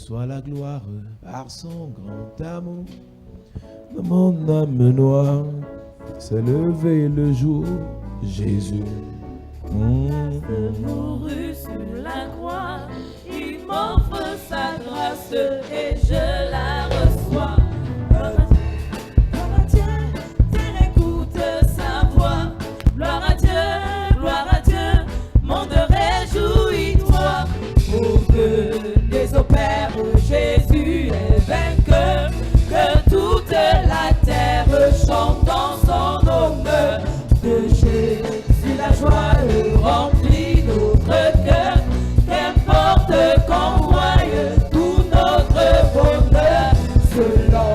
soit la gloire par son grand amour. Mon âme noire s'est levée le jour Jésus. Mourut sur la croix, il m'offre sa grâce et je la reçois. Gloire à Dieu, terre écoute sa voix. Gloire à Dieu, monde réjouis-toi. Pour que désopère Jésus est vainqueur, que toute la terre chante en son honneur. De Jésus la joie remplit notre cœur, qu'importe qu'on voie tout notre bonheur. Selon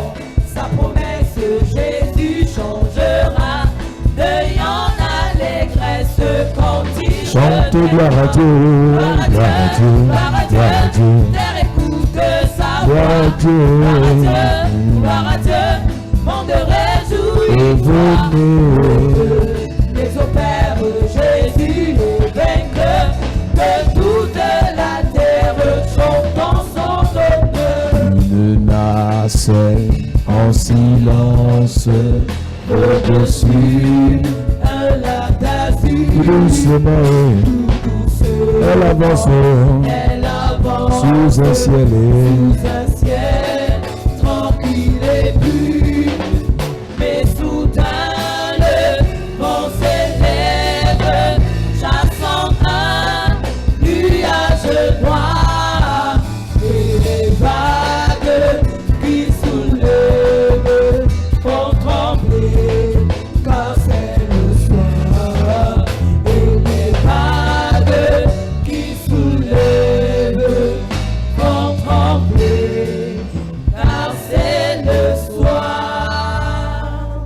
sa promesse, Jésus changera, deuil en allégresse continue. Chante gloire à Dieu, gloire à Dieu, gloire à Dieu. Terre écoute sa voix. Gloire à Dieu, Gloire à Dieu, monde réjouis. et venez. Les opères, Jésus est vainqueur, que toute la terre chante en son honneur. Une nacelle en silence au-dessus. Un lac d'azur, Doucement, elle avance elle avance sous un ciel sous un ciel tranquille et pur. Mais soudain le vent s'élève, chassant un nuage noir, et les vagues qui soulèvent font trembler, car c'est le soir. Et les vagues qui soulèvent font trembler, car c'est le soir.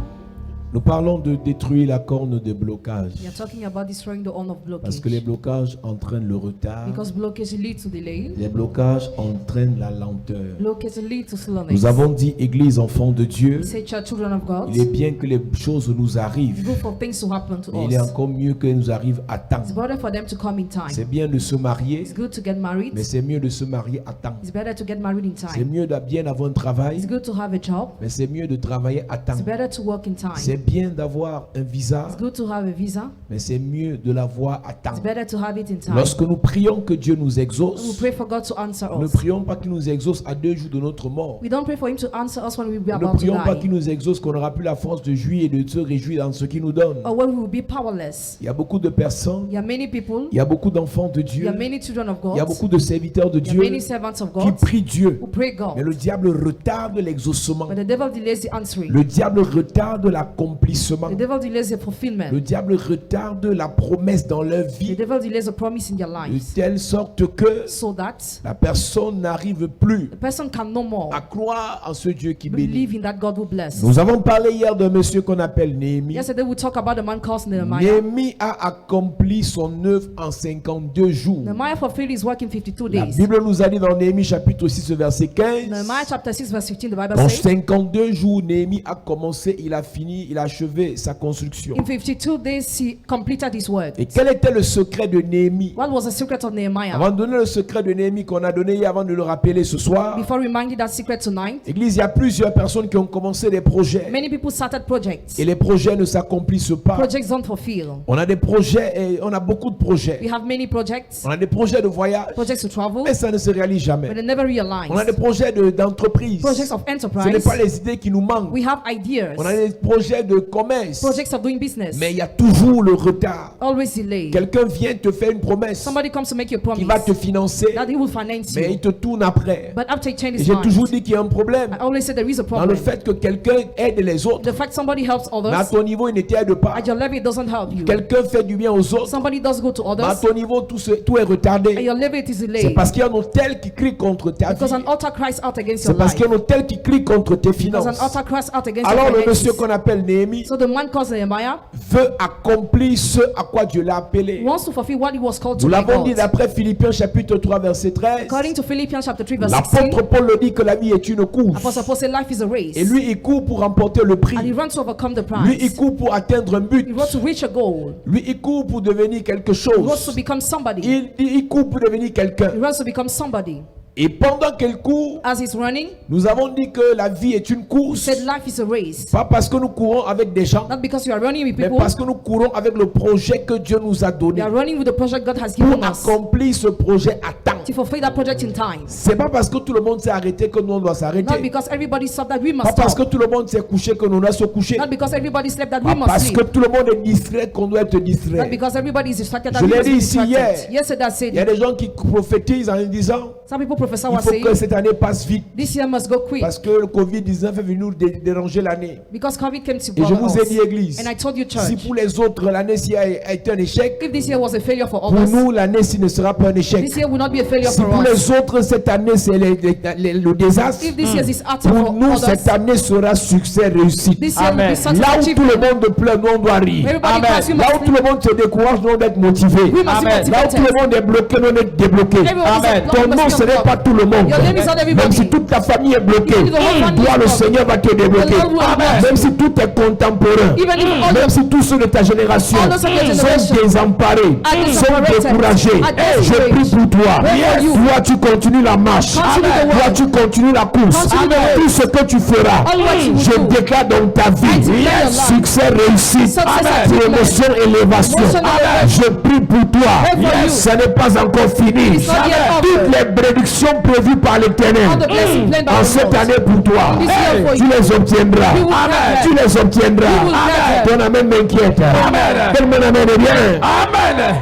Nous parlons de détruire la corne de blocage. We are talking about destroying the horn of Parce que les blockage. blocages entraînent le retard. Because blockage leads to delay. Les blocages entraînent la lenteur. Blockage leads to slowness. Nous avons dit, Église, enfants de Dieu, We say, church, children of God. il est bien que les choses nous It's arrivent. good for things to happen to Mais il est us. encore mieux qu'elles nous arrivent à temps. It's better for them to come in time. C'est bien de se marier, It's good to get married. mais c'est mieux de se marier à temps. It's better to get married in C'est time. mieux de bien avoir un travail, It's good to have a job. mais c'est mieux de travailler à temps. It's better to work in C'est time. bien d'avoir un visa, It's good to have a visa. mais c'est mieux de l'avoir à temps. It's better to have it in time. Lorsque nous prions que Dieu nous We exauce, pray for God to answer ne us. prions pas qu'il nous exauce à 2 jours de notre mort. We don't pray for Him to answer us when we be Ne about to prions pas die. qu'il nous exauce, qu'on n'aura plus la force de jouir et de se réjouir dans ce qu'il nous donne. Or when we will be powerless. Il y a beaucoup de personnes, There are many people. il y a beaucoup d'enfants de There Dieu, are many children of il y a God. beaucoup de serviteurs de There are Dieu many servants of qui God prient Dieu. who pray Mais God. le diable retarde l'exaucement. But the devil delays the answering. Le diable retarde l'accomplissement. The devil delays the Le fulfillment. diable retarde la promesse dans leur The vie devil delays the promise in their de lives. telle sorte que So that la personne n'arrive plus the person can no more à croire en ce Dieu qui bénit. believe in that God who bless. Nous avons parlé hier d'un monsieur qu'on appelle Néhémie. Yesterday we talked about the man called Nehemiah. Néhémie a accompli son œuvre en 52 jours. Nehemiah fulfilled his work in 52 La days. Bible nous a dit dans Néhémie chapitre 6 verset 15. Nehemiah chapter 6 verse 15, the Bible En says, 52 jours, Néhémie a commencé, il a fini, il a achevé sa construction. in 52 days he completed his work. Et quel était le secret de Néhémie? What was the secret of Nehemiah? Avant de donner le secret de Néhémie qu'on a donné hier, avant de le rappeler ce soir, Before reminding that secret tonight, Église, il y a plusieurs personnes qui ont commencé des projets. many people started projects. Et les projets ne s'accomplissent pas. Projects don't fulfill. On a des projets et on a beaucoup de projets. We have many projects, On a des projets de voyage, projects to travel, mais ça ne se réalise but jamais. they never realize. On a des projets d'entreprise. Projects of Ce n'est enterprise. pas les idées qui nous manquent. We have ideas. On a des projets de commerce, Projects of doing business. mais il y a toujours le retard. Always delay. Quelqu'un vient te faire une promesse Somebody comes to make you a qui va promise te financer, that he will finance mais il you. te tourne après. But after he changes Et his j'ai toujours mind, dit qu'il y a un problème I always say there is a dans le problem. fait que quelqu'un aide les autres, The fact somebody helps mais à others, ton niveau, il ne t'aide pas. at your level it doesn't help you. Quelqu'un fait du bien aux autres, Somebody does go to mais à others, ton niveau, tout est at retardé. your level it is C'est delayed. parce qu'il y a un autel qui crie contre ta Because vie. an altar cries out against C'est your parce life. qu'il y a un autel qui crie contre tes Because an finances. altar cries out against Alors your le monsieur finances. qu'on appelle Néhémie So the man called Nehemiah veut accomplir ce à quoi Dieu l'a appelé. wants to fulfill what he was called to Nous by l'avons dit God. d'après Philippiens chapitre 3 verset 13. According to Philippians chapter 3 verse 16, L'apôtre Paul le dit que la vie est une course. Apostle Paul said life is a race. Et lui, il court pour remporter le prix. And he runs to overcome the Lui, il prize. court pour atteindre un but. He wants to reach a goal. Lui, il court pour devenir quelque He wants to chose. become somebody. Il court pour devenir quelqu'un. He wants to become somebody. Et pendant qu'elle court, as he's running, nous avons dit que la vie est une he course. said life is a race. Pas parce que nous courons avec des gens, Not because you are running with mais people, parce que nous courons avec le projet que Dieu nous a you donné are running with the project God has pour given us accomplir ce projet à temps. to fulfill that project in time. C'est pas parce que tout le monde s'est arrêté que nous on doit Not s'arrêter. because everybody stopped that we Pas must parce que stop. tout le monde s'est couché que nous doit se coucher. Not because everybody slept that we Pas must parce que sleep. tout le monde est distrait qu'on doit être Not distrait. because everybody is distracted that Je we l'ai must dit be ici distracted. hier. Yesterday I said Il y a des gens qui prophétisent en disant some people professor il was faut saying que cette année passe vite this year must go quick parce que le Covid-19 est venu nous déranger l'année. because COVID came to Et je bother vous ai us. dit, Église, And I told you, si church, pour les autres l'année-ci a été un échec, if this year was a failure for pour others, nous l'année-ci ne sera pas un échec. this year will not be a failure Si for pour us. les autres cette année c'est le désastre, If this year is utter pour for nous others, cette année sera succès, réussite. this year will Amen. be such Là an où tout le achievement. monde pleure, nous on doit rire. Everybody Amen. cries, we Là must où tout le monde se décourage, nous on doit être motivé. we must be Amen. Là où tout le motivated. monde est bloqué, nous on est débloqué. Everyone is Amen. a Ton nom ce n'est pas tout le monde. Your name is not everybody. Même si toute ta famille est bloquée, Even if the whole family toi is le blocked, Seigneur va te débloquer. the Lord will Amen. Même si tout est contemporain, Even if all même the si tous ceux de ta génération all those of your sont generation désemparés, are sont separated, découragés, are je discouraged. prie pour toi. Pray for you. Toi tu continues la marche. Continue the Toi work. tu continues la course. Continue the Tout ce que tu feras, All what you will je do. déclare dans ta I vie declare your life. succès, réussite, Success and promotion, élévation. Promotion and elevation. Je prie pour toi. Pray for you. Ça n'est pas encore fini. It's not yet Toutes over. les prédictions prévues par l'Éternel All the blessings planned by en the cette Lord. année pour toi, In this year for tu you. les obtiendras. You will get Tu them. les obtiendras. You will get them. Ton amen m'inquiète. Donne-moi un amen bien. Amen.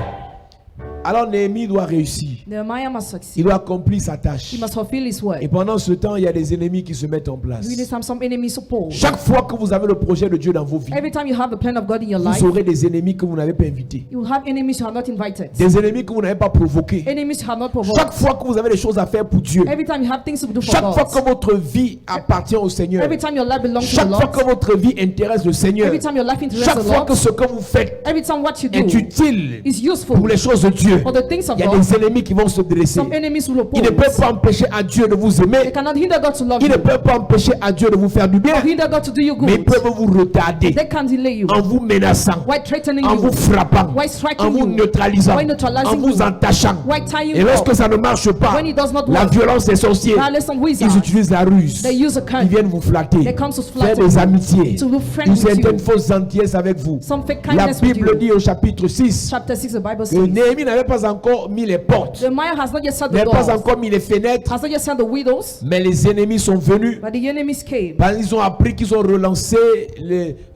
Alors Néhémie doit réussir. Nehemiah must Il succeed. doit accomplir sa tâche. He must fulfill his work. Et pendant ce temps, il y a des ennemis qui se mettent en place. During this time, some enemies oppose. Chaque fois que vous avez le projet de Dieu dans vos vies, Every time you have the plan of God in your life, vous aurez des ennemis que vous n'avez pas invités. you will have enemies you have not invited. Des ennemis que vous n'avez pas provoqués. Enemies you have not Chaque provoked. fois que vous avez des choses à faire pour Dieu, Every time you have things to do for chaque fois God. que votre vie appartient au Seigneur, Every time your life belongs to the chaque fois Lord. que votre vie intéresse le Seigneur, Every time your life interests chaque the fois Lord. que ce que vous faites Every time what you est do utile is useful pour les choses de Dieu, for the things of il y a God. des ennemis qui vont se dresser. Some enemies will Ils ne peuvent oppose. pas empêcher à Dieu de vous They aimer. cannot hinder God to love Ils ne you. peuvent pas empêcher à Dieu de vous faire du bien. Or hinder God to do you Mais ils good. peuvent vous retarder They can delay you. en vous menaçant, Why threatening en you? vous frappant, Why striking en vous you? neutralisant, Why neutralizing en vous you? entachant. Why tying Et you lorsque up? ça ne marche pas, When it does not la work, violence des sorciers, violence and ils wizards, utilisent la ruse. they use a Ils cunning. viennent vous flatter, They come to faire flatter des you, amitiés, to be friends une with certaine you. fausse gentillesse avec vous. Some fake La kindness with Bible you. dit au chapitre 6 Chapter 6, the Bible que says, Néhémie n'avait pas encore mis les portes, Nehemiah has not yet shut the n'avait pas doors, encore mis les fenêtres, has not yet shut the windows, mais les ennemis sont venus. but the enemies came. Ils ont appris qu'ils ont relancé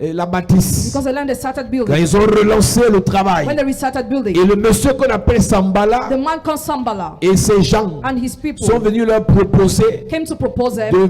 la bâtisse. Because the land they started Quand building. ils ont relancé le travail. When they restarted building, Et le monsieur qu'on appelle Sambala the man called Sambala et ses gens and his people sont venus leur proposer came to propose them de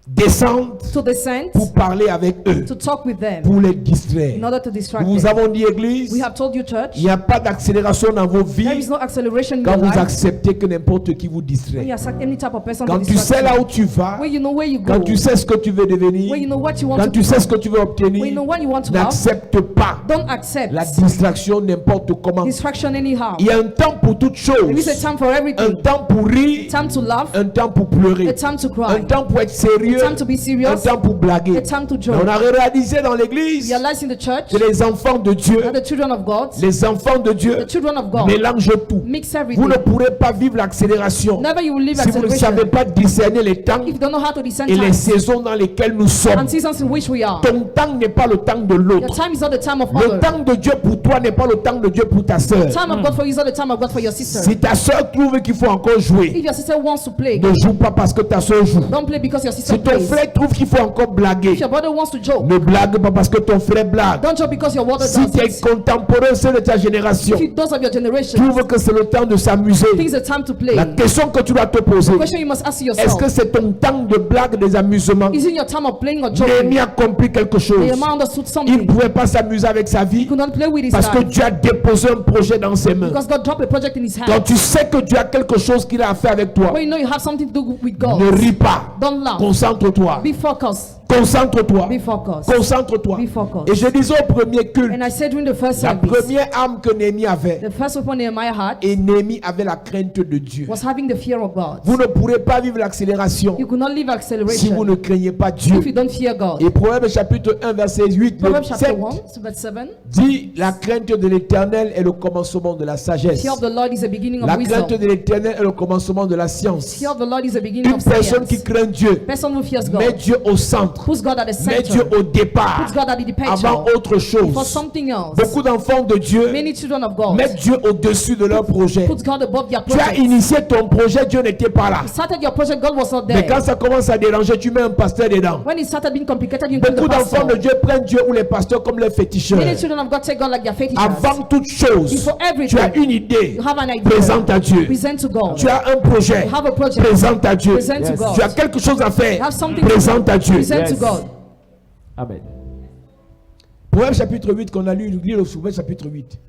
descendre to descend pour parler avec eux, to talk with them pour les distraire. in order to distract Nous them. avons dit, Église, We have told you, church, il n'y a pas d'accélération dans vos there vies is no acceleration in quand your vous life acceptez que n'importe qui vous when distrait. you accept any type of person Quand to tu sais distract là you. où tu vas, When you know where you go, quand tu sais ce que tu veux devenir, when you know what you want quand to tu sais ce que tu veux when you obtenir, know what you want to have, n'accepte pas don't accept la distraction n'importe comment. distraction anyhow. Il y a un temps pour toutes There is a choses. time for Un everything. temps pour rire, Time to laugh, un temps pour pleurer, a time to un cry, temps pour être sérieux, a time to be un serious, temps pour blaguer. a time to Mais joke. on a réalisé dans l'église Realize in the church que les enfants de Dieu, that the children of God, les enfants de Dieu the children of God, mélangent tout. mix Vous everything. ne pourrez pas vivre l'accélération Never you will live si vous ne acceleration savez pas discerner les temps if you don't know how to discern et les times saisons dans lesquelles nous sommes. and seasons in which we are. Ton temps n'est pas le temps de Your l'autre. time is not the time of Le others. temps de Dieu pour toi n'est pas le temps de Dieu pour ta soeur. The time of God for you is not the time of God for your sister. Si ta soeur trouve qu'il faut encore jouer, If your sister wants to play, ne joue pas parce que ta soeur joue. don't play because your sister Si ton plays. frère trouve qu'il faut encore blaguer, If your brother wants to joke, ne blague pas parce que ton frère blague. don't joke because your brother Si does tes it. contemporains, ceux de ta génération, If those of your generation trouvent que c'est le temps de s'amuser, think it's a time to play, la question que tu dois te poser, the question you must ask est-ce yourself, que c'est ton temps de blague, des amusements? is it your time of playing or joking? Néhémie a compris quelque chose. Nehemiah understood Il ne something. pouvait pas s'amuser avec sa vie He could not play with his parce que life Dieu a déposé un projet dans ses mains. because God dropped a project in his Quand hand. tu sais que Dieu a quelque chose qu'il a à faire avec toi, When you know you have something to do with God, ne ris pas. don't laugh. Concentre-toi. Be focused. Concentre-toi. Be focused. Concentre-toi. Be focused. Et je disais au premier culte, And I said during the first la service, première âme que Néhémie avait, the first weapon in my heart et Néhémie avait la crainte de Dieu. was having the fear of God. Vous ne pourrez pas vivre l'accélération You could not live si vous acceleration ne craignez pas Dieu. if you don't fear God. Et Proverbe chapitre 1 verset 8 Proverbs chapter 7 1, verse 7. dit la crainte de l'Éternel est le commencement de la sagesse. Fear of the Lord is the beginning of La wisdom. crainte de l'Éternel est le commencement de la science. Fear of the Lord is the beginning Une of personne qui science. craint Dieu Person who fears met God Dieu au centre, puts God at the met Dieu center, au départ, puts God at the departure avant autre for chose. something else. Beaucoup d'enfants de Dieu Many children of God mettent Dieu au-dessus de leur projet. put God above their Tu as project. initié ton projet, Dieu n'était pas là. You started your project, God was not Mais there. quand ça commence à déranger, tu mets un pasteur dedans. When it started being complicated, you include Beaucoup the d'enfants de pastor. Dieu prennent Dieu ou les pasteurs comme les féticheurs. Many children of God take God like their fetish. Avant toute chose, Before everything, tu as une idée, you have an idea. présente à Dieu. Present to God. Tu as un projet, You have a project. présente à Dieu. Present to God. Tu as quelque chose à faire, You have something to présente à Dieu. Present to God. Amen. Proverbe chapitre 8 qu'on a lu, lis le Proverbe chapitre 8.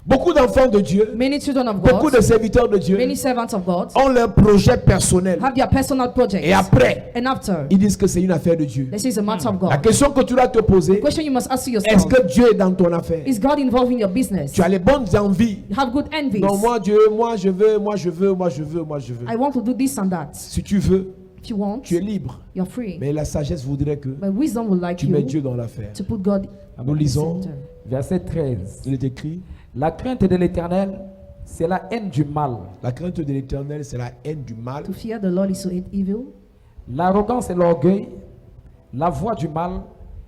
Beaucoup d'enfants de Dieu, Many children of beaucoup God, de serviteurs de Dieu many servants of God ont leur projet personnel. have their personal projects. Et après, And after, ils disent que c'est une affaire de Dieu. this is a matter of La God. question que tu dois te poser, Question you must ask est-ce yourself: que Dieu est dans ton affaire? is God involved in your business? Tu as les bonnes envies. You have good envies. Non, moi Dieu, moi je veux, moi je veux, moi je veux, moi je veux. I want to do this and that. Si tu veux, If you want, tu es libre. you're free. Mais la sagesse voudrait que But wisdom would like tu mets you Dieu dans l'affaire. to put God Nous at the lisons, center. Verset 13. il est écrit, La crainte de l'Éternel, c'est la haine du mal. la crainte de l'Éternel, c'est la haine du mal. To fear the Lord is to hate evil. L'arrogance et l'orgueil, la voix du mal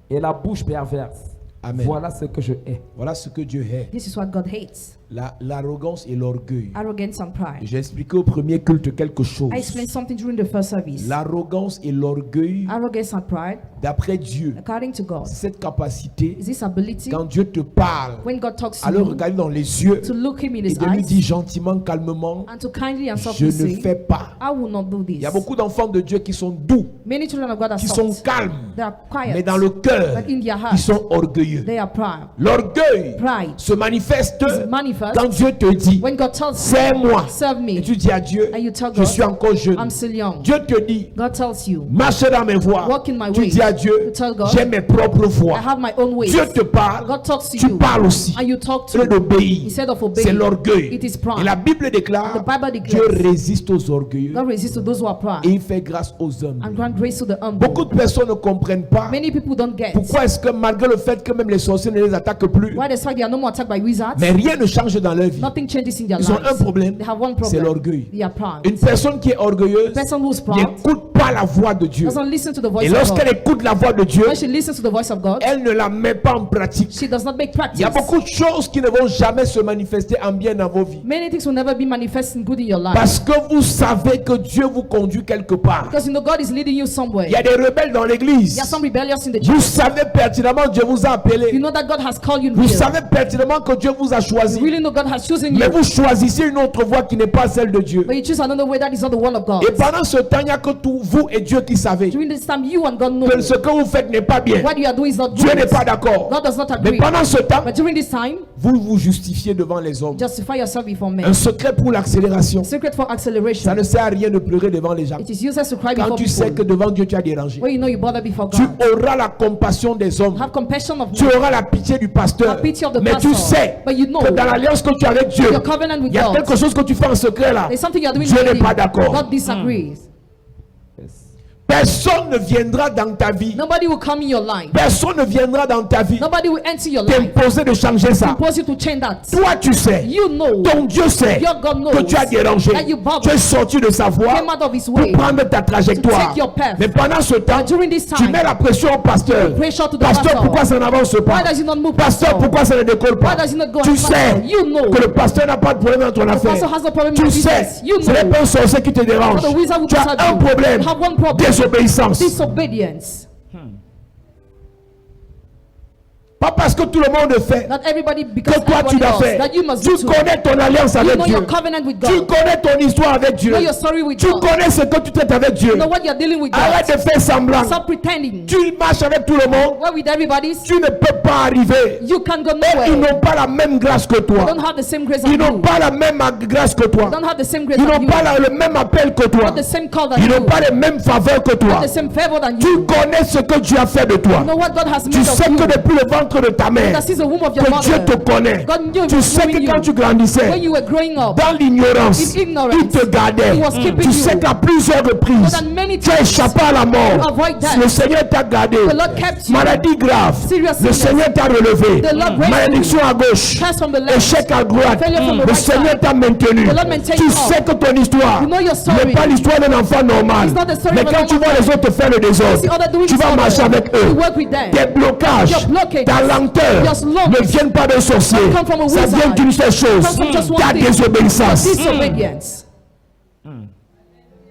et la bouche perverse. Amen. Voilà ce que je hais. Voilà ce que Dieu hait. This is what God hates: L'arrogance et l'orgueil. arrogance and pride. J'ai expliqué au premier culte quelque chose. I explained something during the first service. L'arrogance et l'orgueil, Arrogance and pride, d'après Dieu, according to God, c'est cette capacité, is this ability quand Dieu te parle, when God talks à to le you regarder dans les yeux to look him in et his de lui eyes dire gentiment, calmement, and to kindly and je softly ne say, fais pas. I will not do Il y a this. beaucoup d'enfants de Dieu qui sont doux, Many children of God are qui sont soft. calmes, They are quiet. mais dans le cœur, But in their heart, ils sont orgueilleux. they are proud. L'orgueil Pride se manifeste is manifest quand Dieu te dit, when God tells you, serre-moi. serve Et me. tu dis à Dieu, And you tell je God, suis encore jeune. I'm still young. Dieu te dit, God tells you, marche dans mes voies. walk in my Tu ways. dis à Dieu, You tell God, j'ai mes propres I voies. have my own ways. Dieu te parle, God talks to tu you. parles aussi. And you talk C'est to d'obéir. instead of C'est obeying. l'orgueil. It is pride. Et la Bible déclare, The Bible Dieu declares, résiste aux orgueilleux God resists to those who are et proud il fait grâce aux hommes. and grant grace to the humble. Beaucoup de personnes ne comprennent pas Many people don't get pourquoi est-ce que malgré le fait que même les sorciers ne les attaquent plus, why despite they are no more attacked by wizards, mais rien ne change dans leur vie. nothing changes in their Ils ont lives. un problème, They have one c'est problem. l'orgueil. They are proud. Une personne qui est orgueilleuse Person who's proud n'écoute pas la voix de Dieu. doesn't listen to the voice Et of lorsqu'elle God. écoute la voix de Dieu, When she listens to the voice of God, elle ne la met pas en pratique. she does not make Il practice. y a beaucoup de choses qui ne vont jamais se manifester en bien dans vos vies. Many things will never be manifesting good in your life. Parce que vous savez que Dieu vous conduit quelque part. Because you know God is leading you somewhere. Il y a des rebelles dans l'église. There are some rebellious in the Vous church. savez pertinemment que Dieu vous a You appelé. know that God has called you Vous here. savez pertinemment que Dieu vous a choisi. You really know God has chosen Mais you. vous choisissez une autre voie qui n'est pas celle de Dieu. But you choose another way that is not the one of God. Et pendant ce temps, il n'y a que tout vous et Dieu qui savez During this time, you and God know que ce que vous faites n'est pas bien. what you are doing is not Dieu good. n'est pas d'accord. God does not Mais agree. pendant ce temps, But during this time, vous vous justifiez devant les hommes. justify yourself before men. Un secret pour l'accélération. Secret for Ça acceleration. ne sert à rien de pleurer devant les gens. It is useless to cry Quand before tu sais que people. devant Dieu tu as dérangé. When you know you bother before Tu God. auras la compassion des hommes. Have compassion of Tu men. auras la pitié du pasteur. Have pity of the Mais tu pastor. sais But you know que dans l'alliance que tu as avec Dieu, your covenant with il y a God. quelque chose que tu fais en secret là. There's something you are doing Dieu n'est hidden. pas d'accord. God disagrees. Personne ne viendra dans ta vie. Nobody will come in your life. Personne ne viendra dans ta vie Nobody will enter your life. t'imposer de changer ça. Impose you to change that. Toi tu sais, You know ton Dieu sait your God knows que tu as dérangé. that you bothered. Tu es sorti de sa voie Came out of his pour way prendre ta trajectoire. to take your path. Mais pendant ce temps, But during this tu time, mets la pression au pasteur. pressure to the Pasteur, pastor. pourquoi ça n'avance pas? Why does he not move? Pasteur, pourquoi ça ne décolle pas? Why does he not go Tu as sais fast? You know que le pasteur n'a pas de problème dans ton the affaire. pastor has no problem in Tu your sais, business. You ce n'est know pas un sorcier qui te dérange. Not the wizard who Tu as disturb un you. problème, You have one problem. désobéissance. Disobedience. Pas parce que tout le monde le fait Not everybody because que toi tu everybody l'as does. fait. That you must Tu do too. connais ton alliance You avec know Dieu. your covenant with Tu God. connais ton histoire avec Dieu. You know your story with Tu God. connais ce que tu traites avec Dieu. You know what you're dealing with Arrête God. de faire semblant. Stop pretending. Tu marches avec tout le monde. Where with everybody? Tu ne peux pas arriver. You can go Ils nowhere. n'ont pas la même grâce que You toi. don't have the same grace as Ils n'ont you. pas la même grâce que toi. You don't have the same grace Ils as n'ont you. pas le même appel que toi. Not the same call than Ils you. n'ont pas les mêmes faveurs que toi. Not the same favor than Tu you. connais ce que Dieu a fait de toi. You know what God has Tu made of sais you. que depuis le ventre de ta mère, That since the womb of your que Dieu te mother, connaît. God knew Tu sais que you. quand tu grandissais, When you were growing up, dans l'ignorance, in ignorance, il te gardait. He was keeping Tu sais you. qu'à plusieurs reprises, More than many tu as times, échappé à la mort. you avoid that. Le Seigneur t'a gardé. The Lord kept you. Maladie grave. Serious Le sickness. Seigneur t'a relevé. The Lord raised Malédiction à gauche. Curse from the left. Échec à droite. Failure from the Le right Seigneur side. t'a maintenu. The Lord maintained Tu you sais up. que ton histoire You know your story. n'est pas l'histoire d'un enfant normal. It's not the story Mais of a quand tu normal vois les autres faire le désordre, see other doing tu vas disorder. marcher avec eux. You work with them. Tes blocages, Your blockages, ta lenteur your slowness ne viennent pas d'un sorcier. don't come from a Ça wizard. vient d'une seule chose, Come from just one ta thing. désobéissance. Disobedience.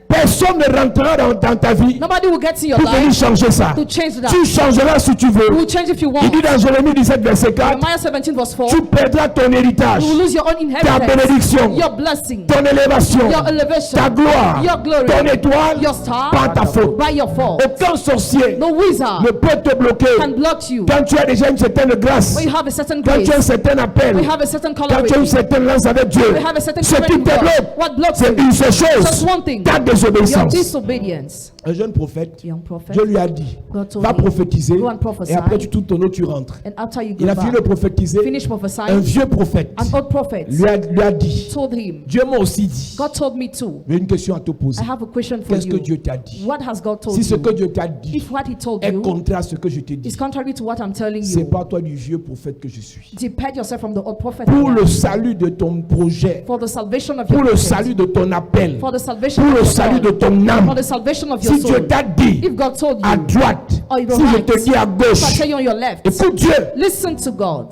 Personne ne rentrera dans ta vie Nobody will get to your pour venir life changer ça. to change that. Tu changeras si tu veux. You will change if you Il want. dit dans Jérémie 17, verset 4, Jeremiah 17 verse 4. tu perdras ton héritage, You will lose your own ta inheritance. bénédiction, Your blessing. ton élévation, Your elevation. ta gloire, Your glory. ton étoile, Your star. par ta faute. By your fault. Aucun sorcier No wizard ne peut te bloquer can block you. quand tu as déjà une certaine grâce, When you have a certain quand grace. tu as un certain appel, We have a certain quand tu as une coloration. certaine lance avec Dieu. We have a certain Ce qui covenant te with God. bloque, What blocks c'est you? une seule chose, Just one thing. ta Your désobéissance. disobedience. Un jeune prophète, Young prophet. Dieu lui a dit, God told va me, prophétiser, go and prophesy. et après tu tournes ton eau, tu rentres. And after you go Il a fini de back, prophétiser. finish Un prophesying. vieux prophète An old prophet lui a dit, told him, Dieu m'a aussi dit, God told me too. mais une question à te poser. I have a question for Qu'est-ce que you. Dieu t'a dit? What has God told Si ce you? que Dieu t'a dit If what he told est you contraire à ce que je t'ai dit, is contrary to what I'm telling c'est you, pas toi du vieux prophète que je suis. depart yourself from the old prophet. Pour le salut de ton projet, For the salvation of pour your le project. salut de ton appel, For the salvation pour of le your salut de soul. ton For âme. the salvation of your Si Dieu soul. t'a dit If God told à you, droite, or your si je right, te dis à if I gauche, tell you on your left, écoute Dieu. listen to God.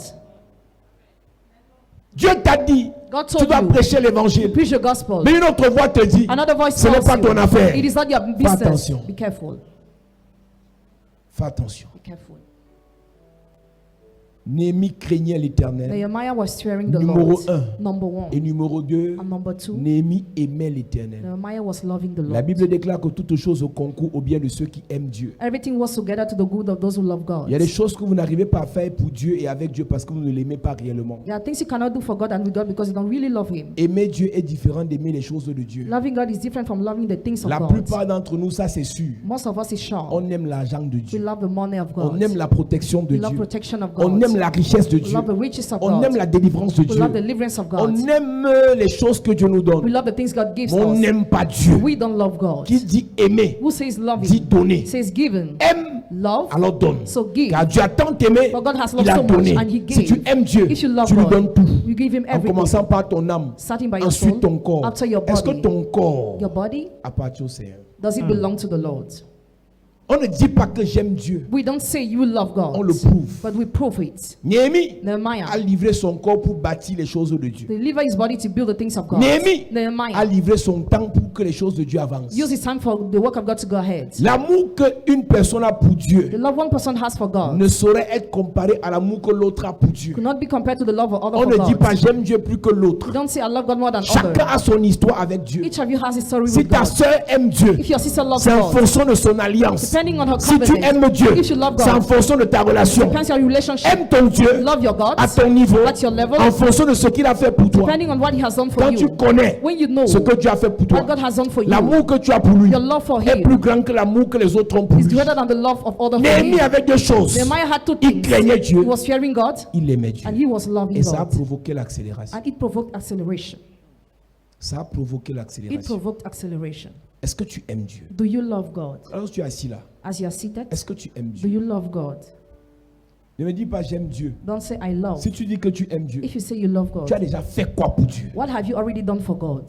Dieu t'a dit, God tu told dois you, prêcher l'évangile. preach the gospel. Mais une autre voix te dit, Another voice ce n'est tells pas ton you, affaire. it is not your Fais business. attention. Be careful. Fais attention. Be careful. Néhémie craignait l'Éternel. Nehemiah was fearing the Numéro Lord. 1. Number one. Et numéro 2, And number two, Néhémie aimait l'Éternel. Nehemiah was loving the La Lord. Bible déclare que toutes choses au concours au bien de ceux qui aiment Dieu. Everything was together to the good of those who love God. Il y a des choses que vous n'arrivez pas à faire pour Dieu et avec Dieu parce que vous ne l'aimez pas réellement. There are things you cannot do for God and with God because you don't really love Him. Aimer Dieu est différent d'aimer les choses de Dieu. Loving God is different from loving the things of La God. plupart d'entre nous, ça c'est sûr. Most of us is sure. On aime l'argent de We Dieu. love the money of God. On aime la protection de We love Dieu. protection of God. On aime la richesse de We Dieu. love the riches of On God. aime la délivrance de We Dieu. love the deliverance of God. On aime les choses que Dieu nous We donne. love the things God gives Mais on us. n'aime pas Dieu. We don't love God. Qui dit aimer, Who says dit loving? donner. Says giving. Aime, Love. alors donne. So give. Car Dieu a tant aimé, For God has loved il a so much donné. and He Si tu gave. aimes Dieu, If you love tu lui God, donnes tout. you give Him En everything. commençant par ton âme, Starting by your ensuite soul, ton corps. after your Est-ce que body. ton corps Your body, appartient au Seigneur? does it belong to the Lord? On ne dit pas que j'aime Dieu. We don't say you love God, On le prouve. but we prove it. Néhémie a Nehemiah livré son corps pour bâtir les choses de Dieu. deliver his body to build the things of God. Néhémie a Nehemiah livré son temps pour que les choses de Dieu avancent. use his time for the work of God to go ahead. L'amour qu'une personne a pour The Dieu love one person has for God ne saurait être comparé à l'amour que l'autre a pour Dieu. could not be compared to the love of On other ne dit for pas God. j'aime Dieu plus que l'autre. You don't say I love God more than Chacun others. a son histoire avec Dieu. Each of you has a story Si with ta God. soeur aime Dieu, If your sister loves c'est en God, fonction de son alliance. depending on her Si tu covenant, aimes Dieu, if you love c'est en God, fonction de ta relation. depends on your relationship. Aime ton Dieu Love your God à ton niveau, at your level, en fonction de ce qu'il a fait pour toi. depending on what He has done for Quand tu you. connais When you know ce que Dieu a fait pour what toi, God has done for you, l'amour que tu as pour lui your love for est Him plus grand que l'amour que les autres ont pour is lui. greater than the love of other for Néhémie Him. avait deux choses. Nehemiah had two Il things. craignait Dieu, He was fearing God il aimait Dieu. and he was loving Et ça a God. provoqué l'accélération. And it provoked acceleration. Ça a provoqué It l'accélération. provoked acceleration. Est-ce que tu aimes Dieu? Do you love God? Alors tu es assis là. As you are seated, Est-ce que tu aimes do Dieu? you love God? Ne me dis pas j'aime Dieu. Don't say I love. Si tu dis que tu aimes Dieu, If you say you love tu as God, déjà fait quoi pour Dieu? what have you already done for God?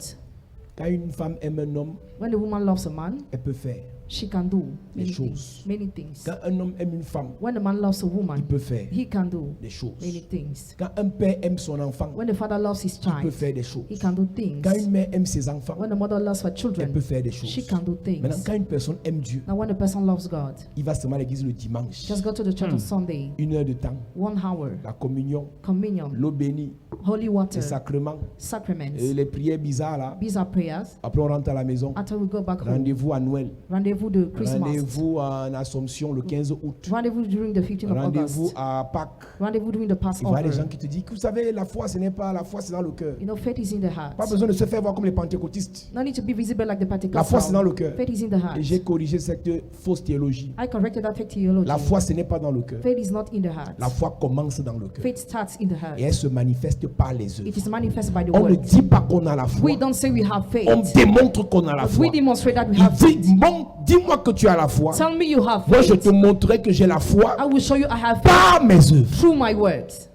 Quand une femme aime un homme, When a woman loves a man, elle peut faire. she can do Des many choses. things. Many things. Quand un homme aime une femme, When a man loves a il woman, peut faire he can do des choses. many things. Quand un père aime son enfant, When the father loves his il peut child, faire des choses. he can do things. Quand une mère aime ses enfants, When the mother loves her elle children, peut faire des she choses. can do Maintenant, things. quand une personne aime Dieu, Now, when a person loves God, il va seulement à l'église le dimanche. just go to the church on Sunday, 1 heure de temps, 1 hour, la communion, communion, l'eau bénie, holy water, les sacrements, sacraments. et les prières bizarres là. These are prayers. Après, on rentre à la maison. After we go back home, Rendez-vous à Noël. rendezvous de Christmas, Rendez-vous en Assomption le 15 août. rendezvous during the 15th of Rendez-vous August, à Pâques. rendezvous during the Il y a des gens Passover. qui te disent que vous savez, la foi, ce n'est pas la foi, c'est dans le cœur. You know, faith is in the heart. Pas besoin de se faire voir comme les pentecôtistes. No need to be visible like the La foi, c'est dans Pentecostal. le cœur. Faith is in the heart. Et j'ai corrigé cette fausse théologie. I corrected that fake theology. La foi, ce n'est pas dans le cœur. Faith is not in the heart. La foi commence dans le cœur. Faith starts in the heart. Et elle se manifeste par les œuvres. It is manifested by the On ne word. dit pas qu'on a la foi. We don't say we have faith. On démontre qu'on a la But foi. we demonstrate that we Il have dit, faith. bon, dis-moi que tu as la foi. Tell me you have Moi, je te faith. montrerai que j'ai la foi I will show you I have faith par mes œuvres. through my words.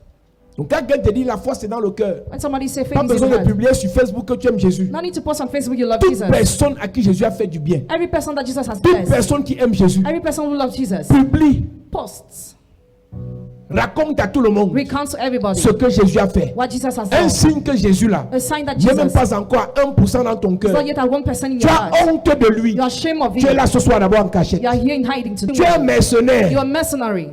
Donc, quand quelqu'un te dit la foi, c'est dans le cœur. When somebody say faith Pas is in besoin the de heart, publier sur Facebook que tu aimes Jésus. no need to post on Facebook you love Toute Jesus. personne à qui Jésus a fait du bien, Every person that Jesus has toute blessed, personne qui aime Jésus, every person who loves Jesus, publie, posts, raconte à tout le monde recount to everybody ce que Jésus a fait. what Jesus has Un done. signe que Jésus là, A sign that n'est même Jesus pas encore à 1% dans ton is cœur. not yet at 1% in Tu your as heart. honte de lui. You are ashamed of Tu es him. là ce soir d'abord en cachette. You are here in hiding Tu es un today. mercenaire. You are mercenary.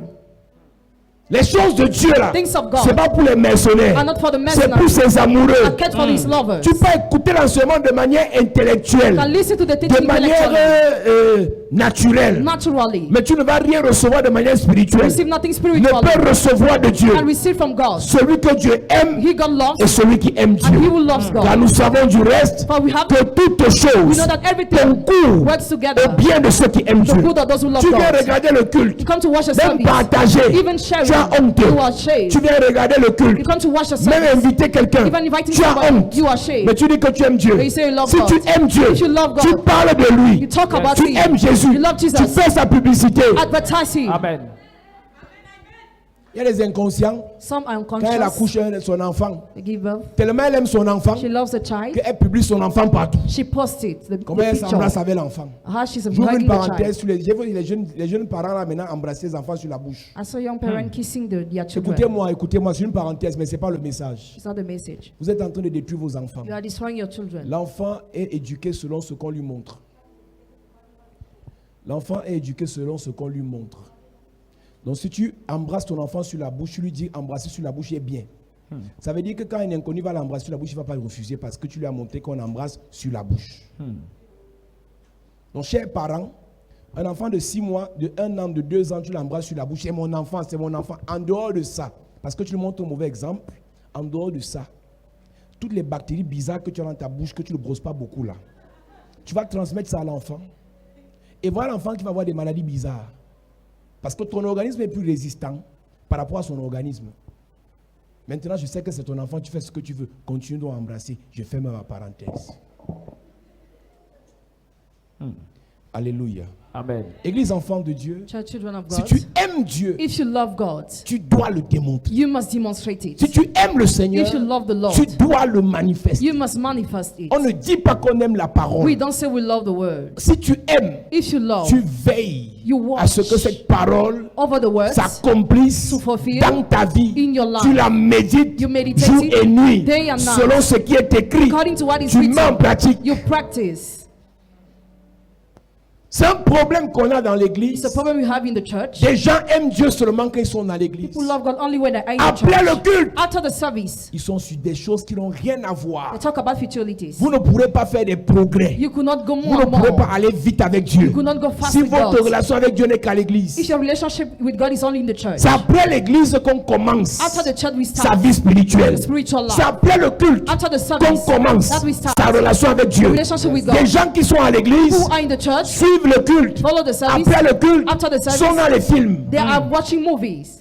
Les choses de Dieu là, Things of God c'est pas pour les mercenaires, are not for the c'est pour mercenaries. ses amoureux. Are kept for his lovers. Tu peux écouter l'enseignement de manière intellectuelle, You can listen to the de teaching manière intellectually, naturelle, naturally. mais tu ne vas rien recevoir de manière spirituelle. Receive nothing Ne spiritually. peux recevoir de Dieu And receive from God. celui que Dieu aime He God loves et celui qui aime and he Dieu. who loves Car God. nous savons du reste For we have que toutes we choses know that everything concourent works au together. bien de ceux qui aiment The Dieu. good of those who love Tu viens God. regarder le culte, You come to watch the même service. partager, Even sharing. tu as honte. You are ashamed. Tu viens regarder le You culte, come to watch the même service. inviter quelqu'un, Even inviting tu as somebody. honte. You are ashamed. Mais tu dis que tu aimes Dieu. But you say you love Si God. tu aimes Dieu, If you love tu God, parles de lui, you talk about tu him. aimes Jésus, You love Jesus. tu fais sa publicité. Advertise him. Amen. Il y a des inconscients, Some are quand elle unconscious. accouche son enfant, They give birth. tellement elle aime son enfant, She loves the child. qu'elle publie son enfant partout. She posts it. The Comment elle s'embrasse picture. avec l'enfant. How she's J'ouvre hugging une the parenthèse child. sur j'ai vu les jeunes parents là maintenant embrasser les enfants sur la bouche. I saw young parents kissing their children. Écoutez-moi, c'est une parenthèse, mais ce n'est pas le message. It's not the message. Vous êtes en train de détruire vos enfants. You are destroying your children. L'enfant est éduqué selon ce qu'on lui montre. L'enfant est éduqué selon ce qu'on lui montre. Donc si tu embrasses ton enfant sur la bouche, tu lui dis embrasser sur la bouche est bien. Ça veut dire que quand un inconnu va l'embrasser sur la bouche, il ne va pas le refuser parce que tu lui as montré qu'on embrasse sur la bouche. Donc chers parents, un enfant de 6 mois, de 1 an, de 2 ans, tu l'embrasses sur la bouche, c'est mon enfant, c'est mon enfant. En dehors de ça, parce que tu lui montres un mauvais exemple, en dehors de ça, toutes les bactéries bizarres que tu as dans ta bouche, que tu ne brosses pas beaucoup là, tu vas transmettre ça à l'enfant. Et voilà l'enfant qui va avoir des maladies bizarres. Parce que ton organisme est plus résistant par rapport à son organisme. Maintenant, je sais que c'est ton enfant, tu fais ce que tu veux. Continue donc à embrasser. Je ferme ma parenthèse. Alléluia. Amen. Église enfant de Dieu, Children of si God. tu aimes Dieu, If you love God, tu dois le démontrer. you must demonstrate it. Si tu aimes le Seigneur, If you love the Lord, tu dois le manifester. you must manifest it. On ne dit pas qu'on aime la parole. We don't say we love the word. Si tu aimes, If you love, tu veilles you watch à ce que cette parole over the words s'accomplisse to fulfill dans ta vie. in your life. Tu la médites You meditate jour it et nuit day and night. selon ce qui est écrit. according to what is Tu mets en written. pratique. You practice. C'est un problème qu'on a dans It's l'église. a problem we have in the church. Des gens aiment Dieu seulement quand ils sont dans l'église. People love God only when they're in the Après le church. culte, After the service, ils sont sur des choses qui n'ont rien à voir. they talk about futilities. Vous ne pourrez pas faire des progrès. You could not go Vous more ne and pourrez pas more. aller vite avec Dieu. You could not go fast Si with votre God. relation avec Dieu n'est qu'à If l'église, your relationship with God is only in the church, c'est après l'église qu'on commence after the church we sa start vie spirituelle. spiritual C'est life. après le culte After the qu'on service, commence that we start sa relation avec Dieu. relationship with Des God. gens qui sont à l'église Who are in the church, suivent le culte. follow the service, Après le culte, after the service, sont dans les films. they are watching movies.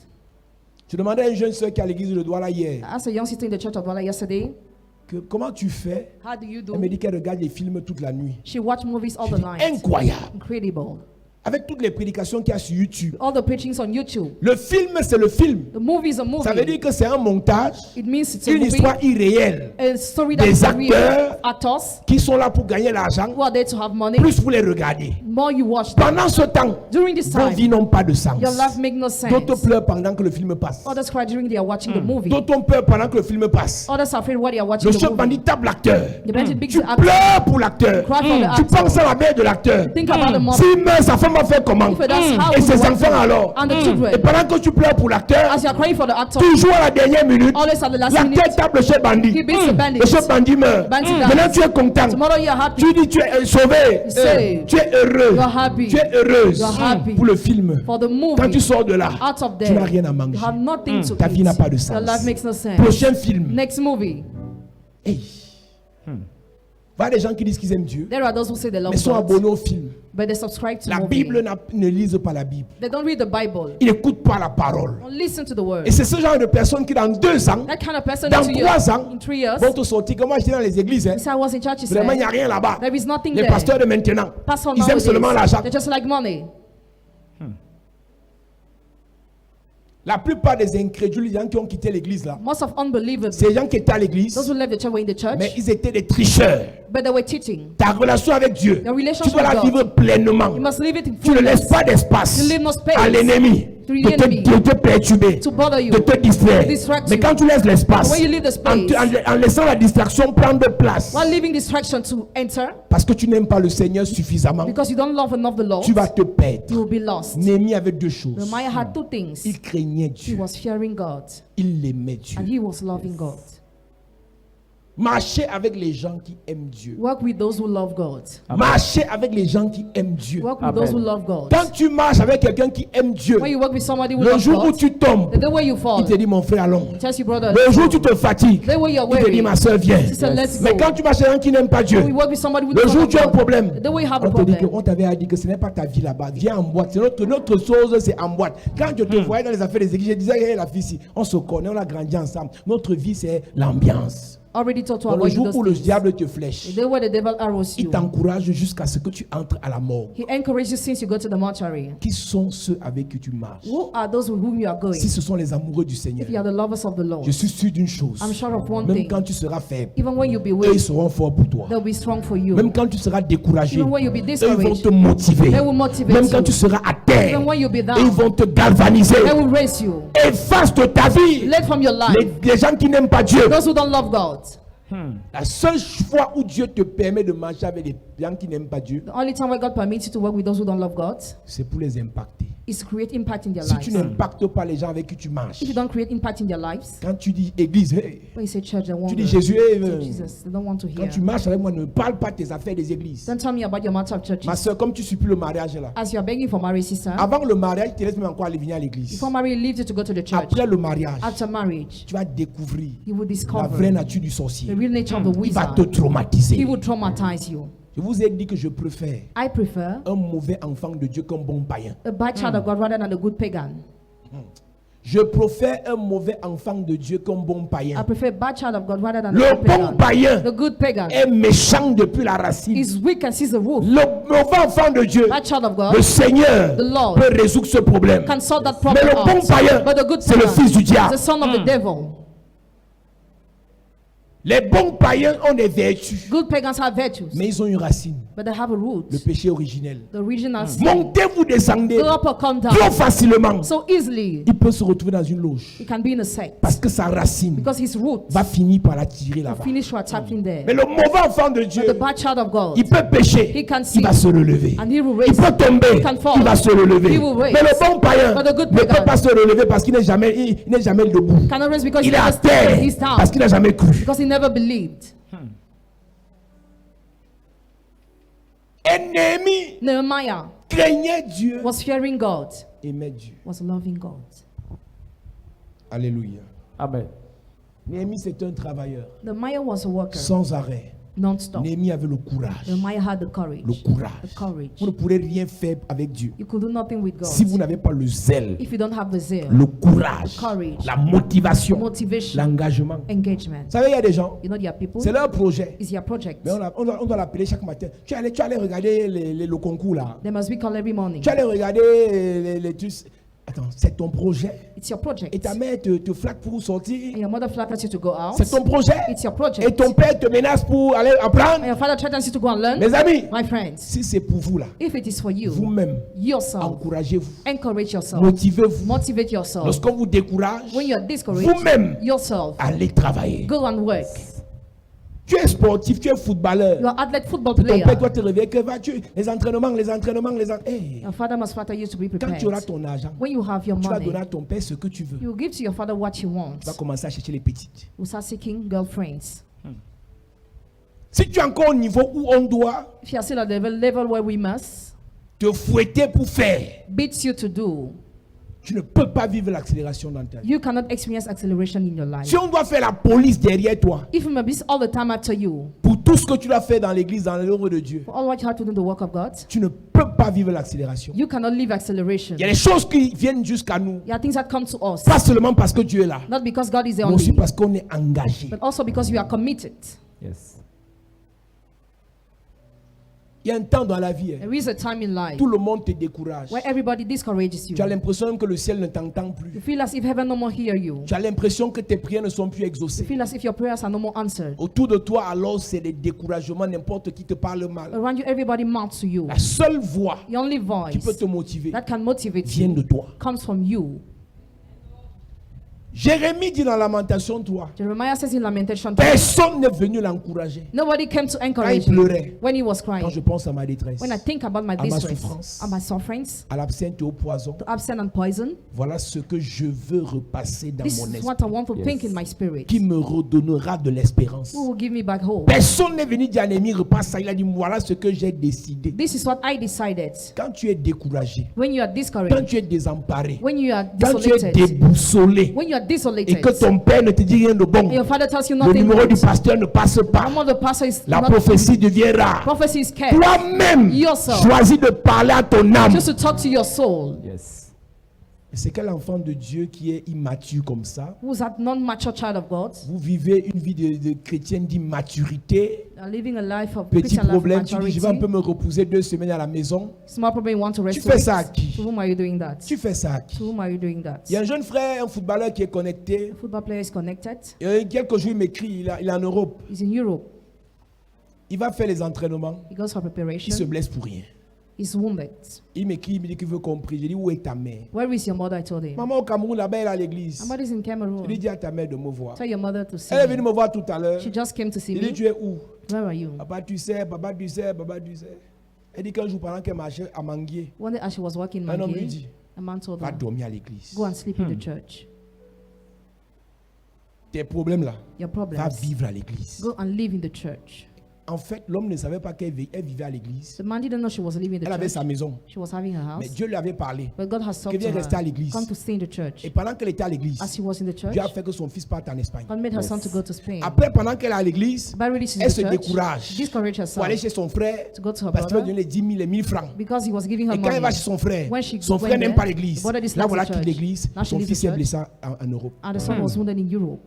Je demandais à une jeune soeur qui est à l'église de Douala hier, I asked a young sister in the church of Douala yesterday, que comment tu fais? how do you do? Elle me dit qu'elle regarde les films toute la nuit. She watched movies all Je the dis, night. incroyable. Incredible. Avec toutes les prédications qu'il y a sur YouTube. All the preachings on YouTube. Le film, c'est le film. The movie is a movie. Ça veut dire que c'est un montage, It means it's a une movie. histoire irréelle, A story that des is real. acteurs Actors qui sont là pour gagner l'argent, who are there to have money. plus vous les regardez. More you watch them. Pendant ce temps, During this vos time, vies n'ont pas de sens. your life make no sense. D'autres pleurent pendant que le film passe. Others cry during they are watching the movie. D'autres ont peur pendant que le film passe. Others are afraid while they are watching Le the chef movie. bandit tape l'acteur. The bandit beats Tu the actor. pleures pour l'acteur. Cry for the Tu actor. penses à la mère de l'acteur. Think about the mother. S'il meurt, sa femme va faire comment? If that's how Et it ses works. enfants alors? And the Et children. pendant que tu pleures pour l'acteur, As you are crying for the actor, toujours à la dernière minute, always at the last l'acteur minute, tape le chef bandit. he beats the bandit. Le chef bandit meurt. Bandit dies. Maintenant tu es content. Tomorrow you are happy. Tu dis tu es sauvé. saved. Tu es heureux. You are happy. Tu es heureuse You are happy. pour le film. For the movie, Quand tu sors de là, out of tu there, n'as rien à you manger. have nothing to Ta eat. vie n'a pas de sens. Your life makes no sense. Prochain film. Next movie. Hey. Il y a des gens qui disent qu'ils aiment Dieu, There are those who say they love mais sont God, abonnés au film. but they subscribe to La movie. Bible ne lisent pas la Bible. They don't read the Bible. Ils n'écoutent pas la parole. Don't listen to the word. Et c'est ce genre de personnes qui, dans 2 ans, That kind of person dans in 3 ans, in 3 years. vont te sortir. Comme moi, j'étais dans les églises. Hein. He said, I was in church, he Vraiment, il n'y a said, rien là-bas. there is nothing Les there. pasteurs de maintenant, Pastor ils aiment nowadays, seulement l'argent. they just like money. La plupart des incrédules, les gens qui ont quitté l'église là, Most of unbelievers, c'est les gens qui étaient à l'église, those who left the church were in the church, mais ils étaient des tricheurs. but they were teaching. Ta relation avec Dieu, Your relationship tu dois la with God, vivre pleinement. you must live it in Tu ne laisses fullness. pas d'espace You leave no space à l'ennemi to the de enemy te perturber, to bother you, de te distraire. to distract Mais you. quand tu laisses l'espace, When you leave the space, en laissant la distraction prendre place, while leaving distraction to enter, parce que tu n'aimes pas le Seigneur suffisamment, because you don't love enough the Lord, tu vas te perdre. you will be lost. Néhémie avait 2 choses. Nehemiah had 2 things. Il craignait He Dieu, was fearing God, il aimait Dieu. and he was loving God. Marcher avec les gens qui aiment Dieu. Work with those who love God. Marcher avec les gens qui aiment Dieu. Work with Amen. those who love God. Quand tu marches avec quelqu'un qui aime Dieu, When you work with somebody who le loves jour où God, tu tombes, the day where you fall, il te dit mon frère allons. he tells you, brother, Le let's jour où go. tu te fatigues, The day where you're il te dit weary, ma soeur viens. he said, let's Mais go. quand tu marches avec quelqu'un qui n'aime pas Dieu, When we work with somebody who le doesn't jour où love tu as un God, problème, the day where you have a on te dit problem, qu'on t'avait dit que ce n'est pas ta vie là-bas. Viens en boîte. C'est notre chose, c'est en boîte. Quand je te voyais dans les affaires des églises, je disais, hey, la fille ici, on se connaît, on a grandi ensemble. Notre vie, c'est l'ambiance. already told to Dans le avoid jour those où le things. diable te The flèche, day where the devil arrows il you, t'encourage jusqu'à ce que tu entres à la mort. he encourages you since you go to the mortuary. Qui sont ceux avec qui tu marches? Who are those with whom you are going? Si ce sont les amoureux du Seigneur, If you are the lovers of the Lord, je suis sûr d'une chose. I'm sure of one Même thing. quand tu seras faible, Even when you be eux, weak, ils seront forts pour toi. they'll be strong for you. Même quand tu seras découragé, Even when you be eux, ils vont discouraged, te motiver. they will motivate Même you. quand tu seras à terre, Even when you be ils down, vont te galvaniser. they will raise you. Efface de ta vie Let from your life les gens qui n'aiment pas Dieu. those who don't love God. La seule fois où Dieu te permet de marcher avec des gens qui n'aiment pas Dieu, The only time where God permits you to work with those who don't love God c'est pour les impacter. is to create impact in their Si tu lives. n'impactes pas les gens avec qui tu marches, If you don't create impact in their lives, quand tu dis église, hey, when you say church, they won't. tu dis Jésus, hey, Jesus, they don't want to quand hear. tu marches avec moi, ne parle pas de tes affaires des églises. Don't tell me about your matter of churches. Ma soeur, comme tu ne suis plus le mariage là, As you are begging for marriage, sister, avant le mariage, tu te laisses même encore aller venir à l'église. before marriage, leave you to go to the church. Après le mariage, After marriage, tu vas découvrir you will la discover vraie nature du the sorcier. real nature of the Il va te wizard. traumatiser. He will traumatize you. Je vous ai dit que je préfère I prefer un mauvais enfant de Dieu qu'un bon païen. a bad child of God rather than a good pagan. Je préfère un mauvais enfant de Dieu qu'un bon I païen. prefer a bad child of God rather than a Le good bon pagan. païen The good pagan est méchant depuis la racine. is weak and sees the wolf. Le mauvais enfant de Dieu, Bad child of God le Seigneur The Lord peut résoudre ce problème. can solve that Mais problem le bon out. païen, But the good c'est le pagan fils du is the diable. son of the devil. Les bons païens ont des vertus, Good pagans have virtues, mais ils ont une racine, but they have a root. le péché originel. The original sin. Montez, vous descendez Go up or come down trop facilement. so easily. Il peut se retrouver dans une loge He can be in a sect parce que sa racine because his root va finir par l'attirer là-bas. finish what's happening there. Mais le mauvais enfant de But the Dieu, bad child of God, il peut pécher, he can il sin va se relever. and he will Il raise. peut tomber, He can fall. il va se relever. He will raise. Mais le bon païen But the good ne peut pagan pas se relever parce qu'il n'est jamais, il n'est jamais debout. Cannot raise because Il he est à never stood terre his down parce qu'il n'a jamais cru. because he never believed. Et Néhémie Nehemiah craignait Dieu, was fearing God, aimait Dieu. was loving God. Alléluia. Amen. Néhémie, c'est un travailleur Nehemiah was a worker sans arrêt. Non-stop. Néhémie avait le courage. Nehemiah had the courage. Le courage. The courage. Vous ne pourrez rien faire avec Dieu You could do nothing with God. si vous n'avez pas le zèle, If you don't have the zeal, le courage, The courage. la motivation, motivation, l'engagement. engagement. Vous savez, il y a des gens, You know there are people. c'est leur projet. It's your project. Mais on doit l'appeler chaque matin. Tu allais regarder le concours là. They must be called every morning. Tu allais regarder les trucs. Attends, c'est ton projet. It's your project. Et ta mère te flatte pour And sortir. your mother flatters you to go out. C'est ton projet. It's your project. Et ton père te menace pour aller And apprendre. your father threatens you to go and learn. Mes amis, My friends, si c'est pour vous là, if it is for you, vous-même, yourself, encouragez-vous, encourage yourself. motivez-vous. Motivate yourself. Lorsqu'on vous décourage, When you are discouraged, vous-même, yourself, allez travailler. go and work. Tu es sportif, tu es footballeur. You are athlete football Ton player. père doit te réveiller que vas-tu les entraînements. Hey, Your father must flatter you to be quand prepared. tu auras ton argent, When you have your tu vas money, donner à ton père ce que tu veux. you will give to your father what you want. Tu vas commencer à chercher les petites. You start seeking girlfriends. Si tu es encore au niveau où on doit If you are still at the level where we must, te fouetter pour faire, beats you to do, tu ne peux pas vivre l'accélération dans ta vie. you cannot experience acceleration in your life. Si on doit faire la police derrière toi, If you may be all the time after you, pour tout ce que tu dois faire dans l'église, dans l'œuvre de Dieu, for all what you have to do in the work of God, tu ne peux pas vivre l'accélération. you cannot live acceleration. Il y a des choses qui viennent jusqu'à nous, There are things that come to us, pas seulement parce que Dieu est là, not because God is there mais aussi only, parce qu'on est engagé. but also because you are committed. Yes. Il y a un temps dans la vie, hein, There is a time in life tout le monde te décourage. where everybody discourages you. Tu as l'impression même que le ciel ne t'entend You plus. feel as if heaven no more hear you. Tu as l'impression que tes prières ne sont plus You exaucées. feel as if your prayers are no more answered. Autour de toi, alors, c'est des découragements, n'importe qui te parle mal. Around you, everybody mounts to you. La seule voix The only qui voice peut te motiver that can motivate vient you de toi. comes from you. Jérémie dit dans Lamentation 3, Jeremiah says in Lamentation 3, personne n'est venu l'encourager. nobody came to encourage Quand il him pleurait. when he was Quand crying. je pense à ma détresse, When I think about my ma distress, souffrance. and my sufferings, à l'absinthe et au poison, to absent and poison, voilà ce que je veux repasser dans this mon is esprit, what I want to Yes. think in my spirit. qui me redonnera de l'espérance. Who will give me back hope? Personne n'est venu dire à Néhémie, repasse ça. Il a dit, voilà ce que j'ai décidé. This is what I decided. Quand tu es découragé, When you are quand discouraged, tu es désemparé, when you are quand tu es desolated, déboussolé, when you are et desolated, que ton père ne te dit rien de bon, and your father tells you le nothing numéro du good, pasteur ne passe pas, the the pastor is la not, prophétie devient rare. prophecy is kept. Toi-même, Yourself. choisis de parler à ton âme. Just to talk to your soul. Yes. Et c'est quel enfant de Dieu qui est immature comme ça? Who's that non-mature child of God? Vous vivez une vie de chrétienne d'immaturité. Living a life of Petit Christian life of problème, tu dis, je vais un peu maturity. me reposer 2 semaines à la maison. Small problem, you want to rest. Tu fais 2 ça à weeks. qui? To whom are you doing that? Tu fais ça à qui? To whom are you doing that? Il y a un jeune frère, un footballeur qui est connecté. A football player is connected. Et quelques jours, il m'écrit, il est en Europe. He's in Europe. Il va faire les entraînements. He goes for Il se preparation. blesse pour rien. He's wounded. Il m'écrit, il me dit qu'il veut comprendre. J'ai dit, où est ta mère? Where is your mother? I told him. Maman au Cameroun, là-bas, elle est à l'église. Somebody's in Je lui Cameroon. dis à ta mère de me voir. Tell your mother to see Elle est venue me. me voir tout à l'heure. She just came to see Il dit, me. tu es où? Where are you? Papa, tu sais, papa, tu sais, papa, tu sais. Elle dit qu'un jour, pendant qu'elle marchait à Manguier, One day as she was walking un homme lui Mangi, dit, a man told va her, dormir à l'église. go and sleep in the church. Tes problèmes là, Your va problems. vivre à l'église. Go and live in the church. En fait, l'homme ne savait pas qu'elle vivait à l'église. The man didn't know she was living in the Elle avait church. sa maison. She was having her Mais house. Dieu lui avait parlé. But God has Que talked to viens rester à her. l'église. Come to stay in the church. Et pendant qu'elle était à l'église, As she was in the church, Dieu a fait que son fils parte en Espagne. God made her son to go to Spain. Après, pendant qu'elle est à l'église, But really, she's in elle the se church. décourage Discourage pour aller herself chez son frère to go to her parce qu'il va brother donner les 10 000 et 1000 francs. because he was giving her Et quand elle va money. chez son frère, When she son went frère n'aime there, pas l'église. the brother Là, dislikes voilà the quitte church. l'église. Now she Son leaves fils the est church. blessé en Europe. And the son was wounded in Europe.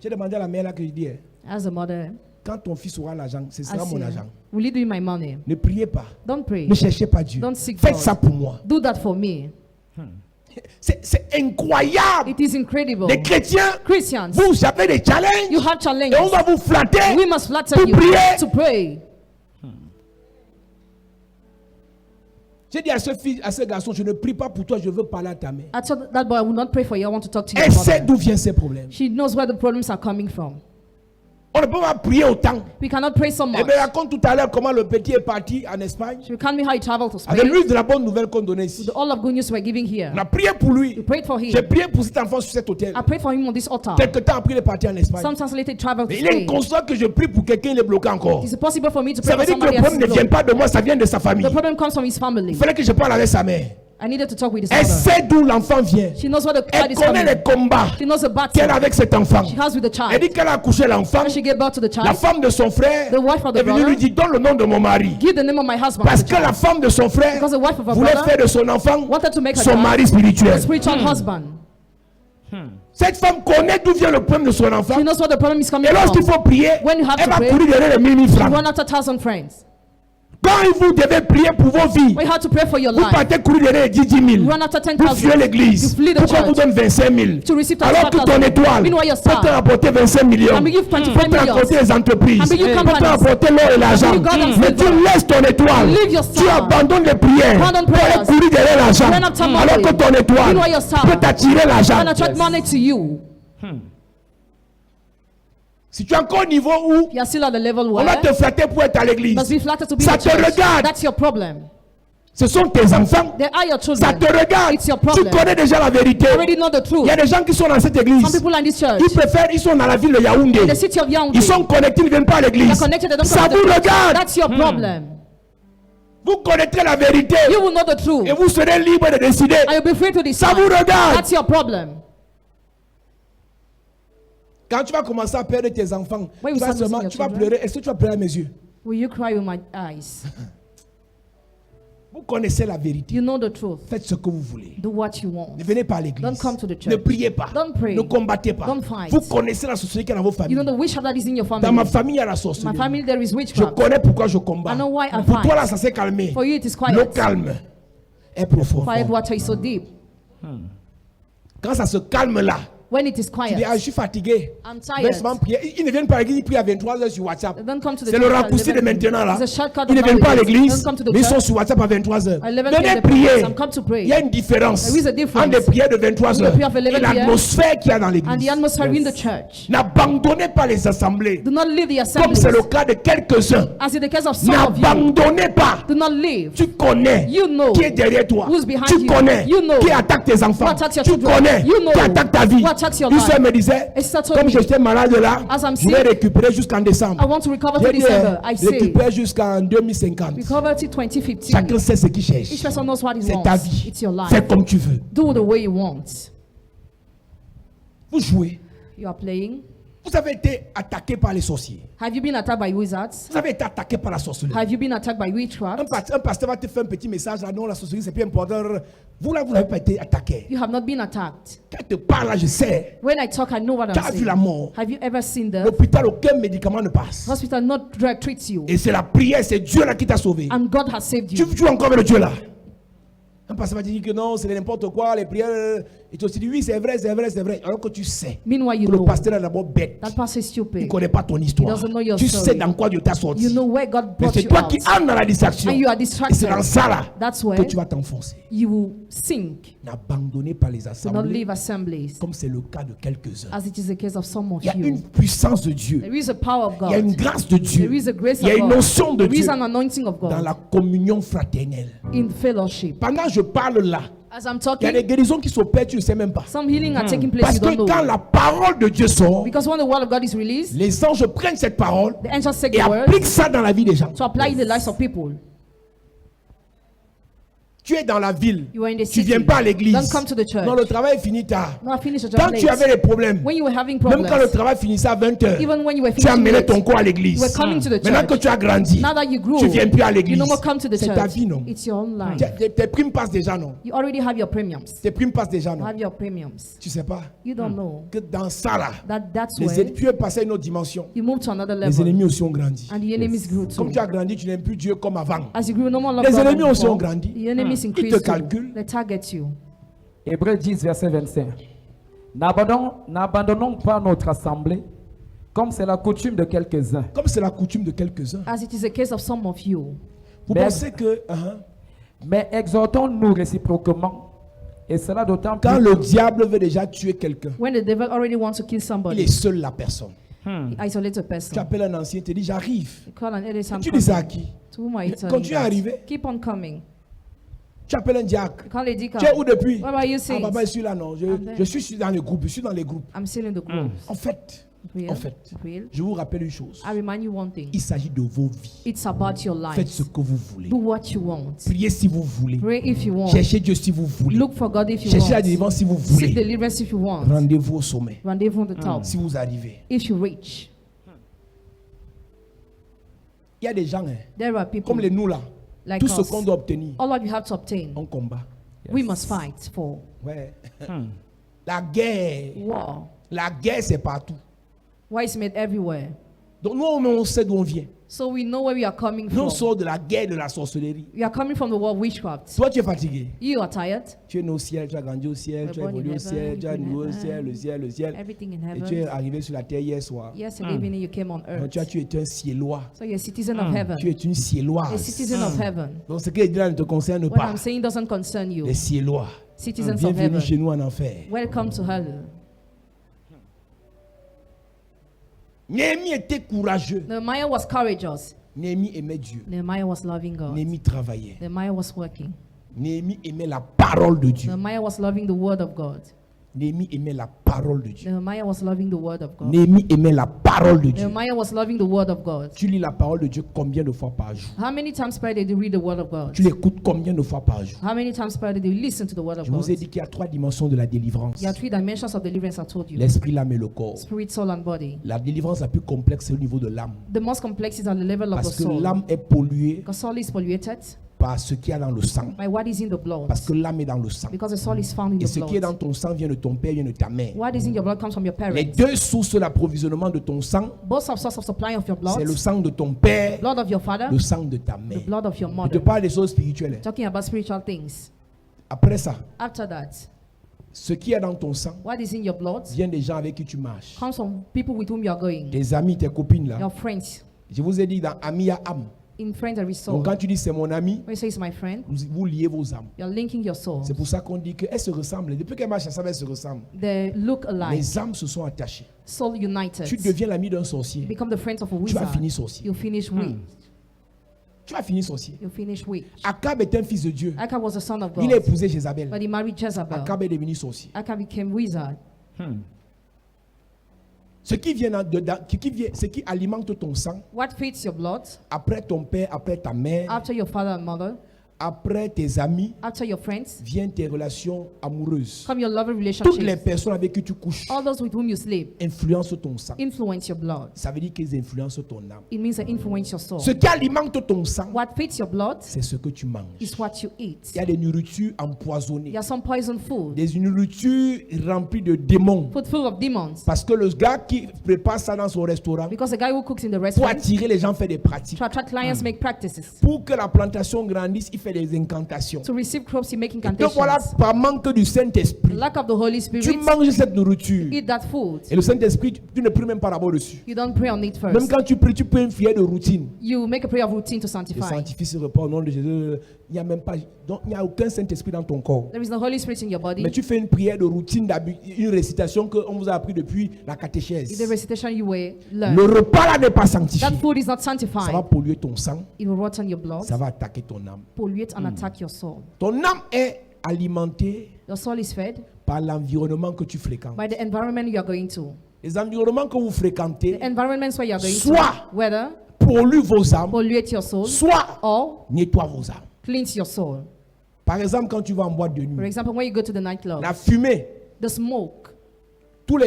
J'ai demandé à la mère là que je dis, As a mother, quand ton fils aura l'argent, ce I sera mon say, argent. will you do my money? Ne priez pas. Don't pray. Ne cherchez pas Dieu. Don't seek Faites God. ça pour moi. Do that for me. C'est incroyable. It is incredible. Les chrétiens, Christians, vous avez des you challenges. have Et on challenges. va vous flatter. We must flatter Pour you prier. to pray. J'ai dit à ce garçon, je ne prie pas pour toi, je veux parler à ta mère. I told that boy, I will not pray for you. I want to talk to your Elle sait mother. d'où viennent ces problèmes. She knows where the problems are coming from. On ne peut pas prier autant. We cannot pray so Et much. me raconte tout à l'heure comment le petit est parti en Espagne. She can't me how he traveled to Avec Spain. l'huile de la bonne nouvelle qu'on donnait ici. With all of good news we're giving here. On a prié pour lui. We prayed for him. J'ai prié pour cet enfant sur cet hôtel. I prayed for him on this altar. Quelque temps après, il est parti en Espagne. Sometimes later he traveled to Mais il est Spain. inconscient que je prie pour quelqu'un, il est bloqué encore. Is it possible for me to Ça pray veut for dire que le somebody else? problème ne vient pas de moi, ça vient de sa famille. The problem comes from his family. Il fallait que je parle avec sa mère. I needed to talk with his Elle mother. sait d'où l'enfant vient. She knows where the child Elle is connaît les coming. combats She knows the qu'elle a battle avec cet enfant. she has with the Elle dit child. qu'elle a accouché l'enfant. When she gave birth to the La child, femme de son frère the wife of the est venue brother lui dire donne le nom de mon mari. give the name of my husband. Parce to the que la child. femme de son frère Because the wife of her voulait brother faire de son enfant wanted to make her son child mari a spirituel. spiritual husband. Cette femme connaît d'où vient le problème de son enfant. She knows where the problem is coming Et lorsqu'il from. faut prier, When you have elle to va pray, courir derrière les 1000 You francs. run after 1,000 friends. Quand vous devez prier pour vos vies, We have to pray for your vous life. partez courir derrière les 10 000. You run after Vous fuyez 10,000. l'église. You flee the Pour qu'on vous church. donne 25 000. To receive Alors que 25,000. ton étoile Meanwhile, your peut star te rapporter 25 millions. can give 25 Peut te rapporter millions. les entreprises. Can be you Peut te companies. rapporter l'or et l'argent. you God and Mais silver. tu laisses ton étoile. You leave your Tu star. abandonnes les prières. Abandon Pour aller prayers. courir derrière l'argent. Run after money. Alors que ton étoile Meanwhile, your star peut t'attirer l'argent. can attract money to you. Si tu es encore au niveau où You are still at the level on va where te flatter pour être à l'église, must be flattered to be ça in the te church. regarde. That's your problem. Ce sont tes enfants. They are your Ça children. te regarde. It's your Tu problem. connais déjà la vérité. You already know the Il truth. y a des gens qui sont dans cette église. Some people are in this church. Ils sont dans la ville de Yaoundé. In the city of Yaoundé. Ils sont connectés, ils ne viennent pas à l'église. They're connected, they don't Ça come to vous the church. regarde. That's your problem. Vous connaîtrez la vérité. You will know the truth. Et vous serez libre de décider. And you'll be free to Ça decide. vous regarde. That's your problem. Quand tu vas commencer à perdre tes enfants, When tu you vas, start losing your tu vas children. pleurer. Est-ce que tu vas pleurer à mes yeux? Will you cry with my eyes? Vous connaissez la vérité. You know the truth. Faites ce que vous voulez. Do what you want. Ne venez pas à l'église. Don't come to the church. Ne priez pas. Don't pray. Ne combattez pas. Don't fight. Vous connaissez la sorcellerie qu'il y a dans vos You familles. know the witchcraft that is in your family. Dans ma famille, il y a la sorcellerie. My family, there is Je witchcraft. connais pourquoi je combats. I know why I Pour fight. toi, là, ça s'est calmé. For you, it is quiet. Le calme est profond. Quiet water is so deep. Quand ça se calme là, When it is tu quiet, dis, ah, je suis fatigué. I'm Laisse-moi tired. prier. Ils ne viennent pas à l'église, ils prient à 23h sur WhatsApp. They don't come to the C'est le church at raccourci de 11. maintenant là. It's a shortcut Ils ne of viennent pas à nowadays. l'église, Don't come to the mais ils sont church. sur WhatsApp à 23h. At 11 Venez p.m. prier. some come to pray. Il y a une différence There is a difference. entre les prières de 23h The prayer of 11 et l'atmosphère qu'il y a dans And the l'église. atmosphere in the church. N'abandonnez pas les assemblées. Do not leave the Comme assembly. c'est le cas de quelques-uns. As in the case of some of you, N'abandonnez pas. do not leave. Tu connais You know qui est derrière toi. who's behind Tu you. connais You know qui attaque tes enfants. who attacks your Tu children. connais You know qui attaque ta vie. who attacks your Une life. soeur me disait, A sister told comme me, j'étais malade là, as I'm je vais sick, récupérer jusqu'en décembre. I want to recover to J'ai dit, December. I say, récupère jusqu'en 2050. recover to 2015. Chacun sait ce qu'il cherche. Each person knows what he C'est ta wants. vie. It's your life. Fais comme tu veux. Do the way you want. Vous jouez. You are playing. Vous avez été attaqué par les sorciers. Have you been attacked by wizards? Vous avez été attaqué par la sorcellerie. Have you been attacked by witchcraft? Un pasteur va te faire un petit message là, non, la sorcellerie c'est plus important. Vous là, vous n'avez pas été attaqué. You have not been attacked. Quand je te parle là, je sais. When I talk, I know what Tu I'm as vu saying. la mort. Have you ever seen the L'hôpital, aucun médicament ne passe. hospital not drug treats you? Et c'est la prière, c'est Dieu là qui t'a sauvé. And God has saved Tu you. joues encore avec le Dieu là. Un pasteur va te dire que non, c'est n'importe quoi, les prières. Et tu te dis oui, c'est vrai, c'est vrai, c'est vrai. Alors que tu sais Meanwhile, you que le know pasteur est d'abord bête. that pastor is Il ne stupid. connaît pas ton histoire. He doesn't know your Tu story. sais dans quoi Dieu t'a sorti. You know where God Mais brought c'est you toi out. qui entres dans la distraction. And you are Et c'est dans distracted. ça là That's que where tu vas t'enfoncer. you will sink. N'abandonnez pas les Do not assemblées leave assemblies, comme c'est le cas de quelques-uns. as it is the case of some of Il y a une you. puissance de Dieu. There is a power of Il y a une God. grâce de Dieu. There is a grace Il y a of une God. notion de There is Dieu an anointing of dans God la communion fraternelle. in fellowship. Pendant que je parle là, As I'm il y a des talking, guérisons qui s'opèrent, tu ne sais même pas. some healing are taking place, Parce you que don't quand know. la parole de Dieu sort, Because when the word of God is released, les anges prennent cette parole the angels take et the word appliquent ça dans la vie des gens. to apply in the lives of people. Tu es dans la ville, You are in the tu ne city. viens pas à l'église. Don't come to the church. Non, le travail est fini tard. No, I finished the Quand job tu avais late. des problèmes, When you were having même quand le problems, travail finissait à 20h, even when you were tu as finishing amené late, ton corps à you l'église. were coming to the Maintenant que church. tu as grandi, Now that you grew, tu ne viens plus à you l'église. no more come to the C'est ta church. vie, non? It's your own life. Tes primes passent déjà, non? You already have your premiums. Tes primes passent déjà, You non? have your premiums. Tu sais pas You don't know que dans ça là, that's les where tu es passé à une autre dimension. you move to another Les level. ennemis aussi ont grandi. And the enemies grew too. Comme tu as grandi, tu n'aimes plus Dieu comme avant. As you grew, no more love Les God than ennemis aussi ont before. grandi. The enemies Ils increased te too. calculent. They target you. Hébreux 10, verset 25. N'abandonnons pas notre assemblée, comme c'est la coutume de quelques-uns. Comme c'est la coutume de quelques-uns. As it is the case of some of you. Vous Mais- pensez que Mais exhortons-nous réciproquement, et cela d'autant quand plus le diable veut déjà tuer quelqu'un, When the devil already wants to kill il somebody, est seul la personne. he isolates a Tu person. appelles un ancien, il te dit j'arrive. You call an elder, I'm Tu dis ça à coming. qui? To whom are you telling Continue à that? arriver. Keep on coming. Tu appelles un diacre. You call a deacon. Tu es où depuis? Where are you Ah since? papa, je suis là, non. I'm there. Je suis dans les groupes. Je suis dans les groupes. I'm still in the group. En fait, Real, En fait, real. je vous rappelle une chose. I remind you one thing. Il s'agit de vos vies. It's about your Faites ce life. que vous voulez. Do what you want. Priez si vous voulez. Pray if you want. Cherchez Dieu si vous voulez. Look for God if you Cherchez la want. délivrance si vous Seek voulez. deliverance if you want. Rendez-vous au sommet. Rendezvous on the top. Si vous arrivez. If you reach. Il y a des gens, hein, There are people comme les nous là. like Tout ce us. qu'on doit obtenir, All what you have to obtain, on combat. we must fight for. Ouais. La guerre. War. La guerre, c'est partout. War is made everywhere. Donc nous, on sait d'où on vient. So we know where we are coming Nous, on from. sort de la guerre de la sorcellerie. We are coming from the war of witchcraft. Toi, tu es fatigué. You are tired. Tu es né au ciel, tu as grandi au ciel, tu as Born in évolué au ciel, heaven, tu as in noué au heaven. ciel, le ciel, le ciel. Everything in Et tu es heaven. arrivé sur la terre hier soir. Yesterday evening you came on Donc, earth. tu es un ciélois. So you're a citizen of heaven. Tu es une A ciéloise. citizen of heaven. Donc ce qu'il dit là ne te concerne What pas. I'm saying doesn't concern you. Les ciélois. Citizens of Bienvenue chez heaven. nous en enfer. Welcome to hell. Néhémie était courageux. Nehemiah was courageous. Néhémie aimait Dieu. Nehemiah was loving God. Néhémie travaillait. Nehemiah was working. Néhémie aimait la parole de Dieu. Nehemiah was loving the word of God. Néhémie aimait la parole de Dieu. Nehemiah was loving the word of God. Néhémie aimait la parole de Dieu. Nehemiah was loving the word of God. Tu lis la parole de Dieu combien de fois par jour? How many times per day do you read the word of God? Tu l'écoutes combien de fois par jour? How many times per day do you listen to the word of Je God? vous ai dit qu'il y a 3 dimensions de la délivrance. There are 3 dimensions of deliverance I told you. L'esprit, l'âme et le corps. Spirit, soul, and body. La délivrance la plus complexe, c'est au niveau de l'âme. The most complex is at the level of the Parce que soul. l'âme est polluée Because soul is polluted par ce qu'il y a dans le sang. by what is in the blood. Parce que l'âme est dans le sang. Because the soul is found in Et the ce qui est dans blood. ton sang vient de ton père, vient de ta mère. What is in your blood comes from your Les parents. deux sources d'approvisionnement de ton sang, Both of source of supply of your blood. c'est le sang de ton père, Blood of your father. le sang de ta mère. The blood of your Je te mother. parle des choses spirituelles. Talking about spiritual things. Après ça, After that, ce qui est dans ton sang what is in your blood vient des gens avec qui tu marches. comes from people with whom you are going. Tes amis, tes copines là. Your friends. Je vous ai dit dans ami à âme. In friends there is soul. Donc quand tu dis c'est mon ami, When you say it's my friend, vous liez vos âmes. you're linking your soul. C'est pour ça qu'on dit qu'elles se ressemblent. Depuis qu'elles marchent ensemble, elles se ressemblent. They look alike. Les âmes se sont attachées. Soul united. Tu deviens l'ami d'un You sorcier. become the friends of a Tu vas wizard. finir sorcier. You finish witch. Tu vas finir sorcier. You finish witch. Akab est un fils de Dieu. Akab was the son of Il a God. épousé Jézabel. But he married Jezebel. Akab est devenu sorcier. Akab became wizard. Ce qui vient ce qui alimente ton sang, What feeds your blood? après ton père, après ta mère, After your father and mother, après tes amis, after your friends, viennent tes relations amoureuses. come your loving Toutes les relationships. personnes avec qui tu couches All those with whom you sleep influencent ton sang. influence your blood. Ça veut dire qu'ils influencent ton âme. It means they influence your soul. Ce qui alimente ton sang, What feeds your blood c'est ce que tu manges. is what you eat. Il y a des nourritures empoisonnées, There are some poison food, des nourritures remplies de démons. food full of demons. Parce que le gars qui prépare ça dans son restaurant, Because the guy who cooks in the pour restaurant, attirer les gens, fait des pratiques. to attract clients, make practices. Pour que la plantation grandisse, il fait des incantations. To receive crops, he make Donc voilà, incantations. par manque du Saint-Esprit, Lack of the Holy tu Spirit, manges cette nourriture. eat that food. Et le Saint-Esprit, tu ne pries même pas d'abord dessus. You don't pray on it Même first. quand tu pries une prière de routine. You make a prayer of routine to Je sanctify. sanctifie ce repas au nom de Jésus. Il n'y a même pas, donc il n'y a aucun Saint-Esprit dans ton corps. There is no Holy Spirit in your Mais body. tu fais une prière de routine, une récitation qu'on vous a appris depuis la It's the catéchèse. recitation you will Le learn. repas là n'est pas sanctifié. That food is not Ça va sanctified. polluer ton sang, It will rot on your blood, ça va attaquer ton âme. pollute and attack your soul. Ton âme est alimentée Your soul is fed par l'environnement que tu fréquentes. by the environment you are going to. Les environnements que vous fréquentez The environments where you are going Soit- to, whether polluent vos âmes, pollute your soul soit or nettoient vos âmes. cleanse your soul. Par exemple, quand tu vas en boîte de For nuit, example, when you go to the nightclub, la fumée, the smoke, tous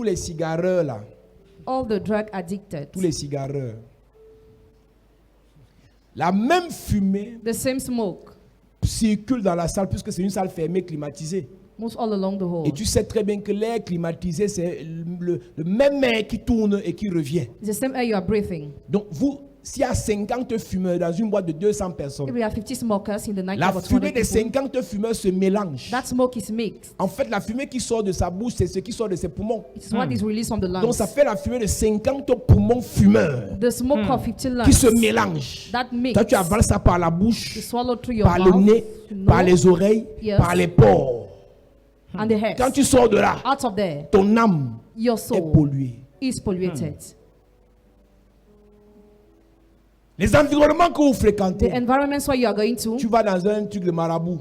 les cigareurs là, all the drug addicted, tous les cigareurs, la même fumée the same smoke circule dans la salle puisque c'est une salle fermée, climatisée. moves all along the hall. Et tu sais très bien que l'air climatisé, c'est le même air qui tourne et qui revient. It's the same air you are breathing. Donc, s'il y a 50 fumeurs dans une boîte de 200 personnes, If we have 50 smokers in the la nightclub of fumée 200 des people, 50 fumeurs se mélange. that smoke is mixed. En fait, la fumée qui sort de sa bouche, c'est ce qui sort de ses poumons. It's what is released from the Donc, lungs. ça fait la fumée de 50 poumons fumeurs The smoke of 50 qui se lungs mélangent. that mix. Toi, tu avales ça par la You bouche, swallow through your par le mouth, nez, par les oreilles, Yes. par les pores. and the head. Quand tu sors de là, Out of there, ton âme your est soul polluée. is polluted. Les environnements que vous The fréquentez, environments where you are going to, tu vas dans un truc de marabout,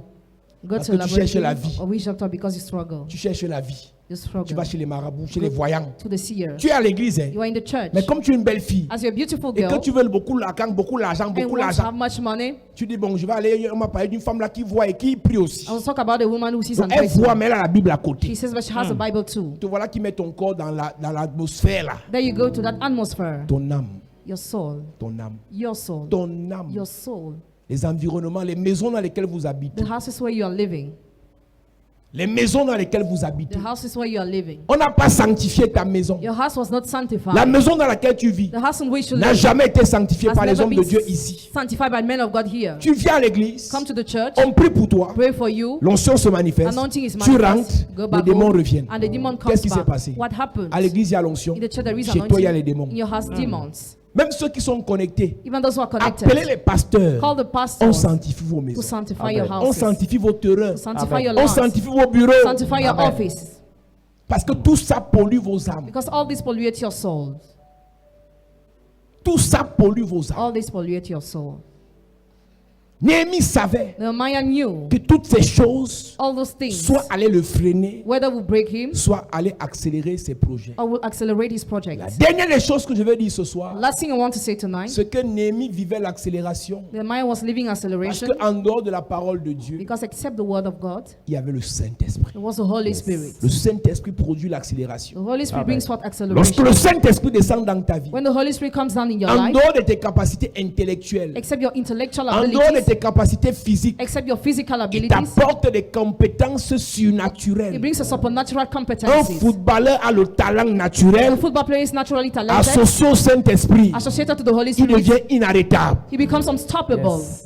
go parce to que tu cherches la laboratory vie. or witch doctor because you struggle. tu cherches la vie. You Tu vas struggle. chez les marabouts, chez les voyants. To the seer. Tu es à l'église, hein. You are in the church. Mais comme tu es une belle fille As you're a beautiful et que girl tu veux beaucoup d'argent, beaucoup and d'argent, you beaucoup want to have d'argent, much money, tu dis bon, je vais aller, on m'a parlé d'une femme là qui voit et qui prie aussi. I will talk about a woman who sees Donc, and elle prays. voit, mais elle a la Bible à She côté. says, but she has a Bible too. Te voilà qui met ton corps dans l'atmosphère là. There you go to that atmosphere. Ton âme, Your soul. ton âme, Your soul. ton âme. Your soul. Les environnements, les maisons dans lesquelles vous habitez. The houses where you are living. Les maisons dans lesquelles vous habitez. The houses where you are living. On n'a pas sanctifié ta maison. Your house was not sanctified. La maison dans laquelle tu vis The house in which you n'a live jamais été sanctifiée has par les never hommes de been Dieu ici. sanctified by men of God here. Tu viens à l'église, Come to the church, on prie pour toi, pray for you, l'onction se manifeste, anointing is tu rentres, manifest, go les back démons home, reviennent. and the demon comes Qu'est-ce qui s'est back. passé? What happened? À l'église, il y a l'onction. In the church there is Chez toi, il y a les anointing. démons. In your house, demons. Même ceux qui sont connectés, Even those who are connected, appelez les pasteurs. call the On pastors sanctifie vos to maisons. sanctify your On houses, sanctifie vos terrains. to sanctify Amen. your On lands, sanctifie vos bureaux. sanctify your Amen. office, Parce que tout ça pollue vos âmes. because all this pollute your souls. Tout ça pollue vos âmes. All this pollute your soul. Néhémie savait Nehemiah knew que toutes ces choses all those things, soit allaient le freiner, whether will break him soit allaient accélérer ses projets. or will accelerate his project. La dernière des choses que je vais dire ce soir, Last thing I want to say tonight, c'est que Néhémie vivait l'accélération. Nehemiah was living Parce acceleration qu'en dehors de la parole de Dieu, because except the word of God, il y avait le Saint-Esprit. there was the Holy Spirit. Le Saint-Esprit produit The l'accélération. Holy Spirit Amen. brings forth Lorsque acceleration. le Saint-Esprit descend dans ta vie, When the Holy Spirit comes down in your en life, dehors de tes capacités intellectuelles, except your intellectual en dehors de abilities, tes capacités physiques, except your physical il abilities, t'apporte des compétences it surnaturelles. brings a supernatural Un competencies. footballeur a le talent A naturel, football player is naturally talented, associé au Saint-Esprit, associated to the Holy il Spirit, devient inarrêtable. he becomes unstoppable. Yes.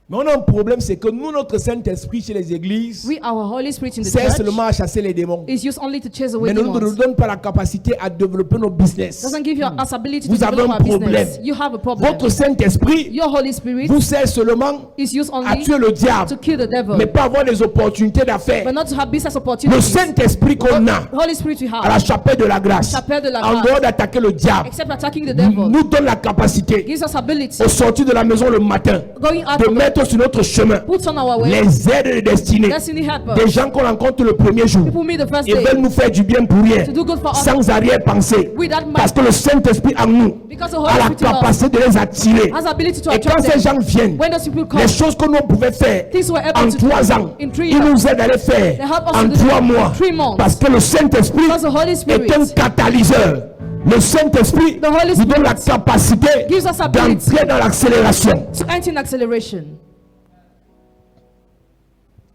Mais on a un problème, c'est que nous, notre Saint-Esprit chez les églises, We, our Holy Spirit in the sert church, seulement à chasser les démons. is used only to chase away Mais ne nous demons. donne pas la capacité à développer nos business. Doesn't give you us ability to Vous avez develop un our business. problème. You have a problem. Votre Saint-Esprit Your Holy Spirit vous sert seulement is used à only tuer le to diable, kill the devil, mais pas avoir des opportunités d'affaires. but not to have business Le opportunities. Saint-Esprit qu'on a Holy Spirit we à la have, chapelle de la grâce, Chapelle de la en grâce, dehors d'attaquer le diable, except attacking the devil, nous donne la capacité, gives us ability, au sortir de la maison le matin, going out de from mettre sur notre chemin puts on our way, les aides de destinée, destiny helpers, des gens qu'on rencontre le premier jour. people meet the first Ils day, veulent nous faire du bien pour rien, to do good for us, sans arrière-pensée. with that Parce mind, que le Saint-Esprit en nous because the a Holy la Spirit in us capacité de les attirer. has ability to Et quand attract ces them. gens viennent, When those people come, les choses que nous on pouvait faire things we're able en to do 3 ans, in 3 ils years, nous aident à les faire they help us en to do 3 them mois. in 3 months. Parce que le Saint-Esprit Because the Holy Spirit est un catalyseur. Le Saint-Esprit The Holy nous donne la Spirit capacité gives us ability d'entrer dans l'accélération. to enter in acceleration.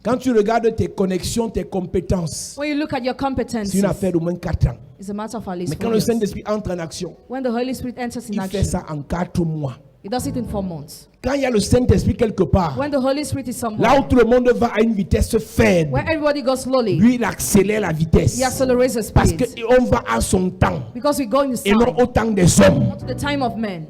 Quand tu regardes tes connexions, tes compétences, When you look at your c'est competencies, une affaire d'au moins 4 ans. it's a matter of at least Mais 4 quand le years. Saint-Esprit entre en action, When the Holy Spirit enters in il fait action, ça en 4 mois. he does it in 4 months. Quand il y a le Saint-Esprit quelque part, When the Holy Spirit is là somewhere, où tout le monde va à une vitesse faible, where everybody goes slowly, lui il accélère la vitesse. he accelerates the Parce speed. qu'on va à son temps Because we go in the et non time, au temps des hommes. not to the time of men.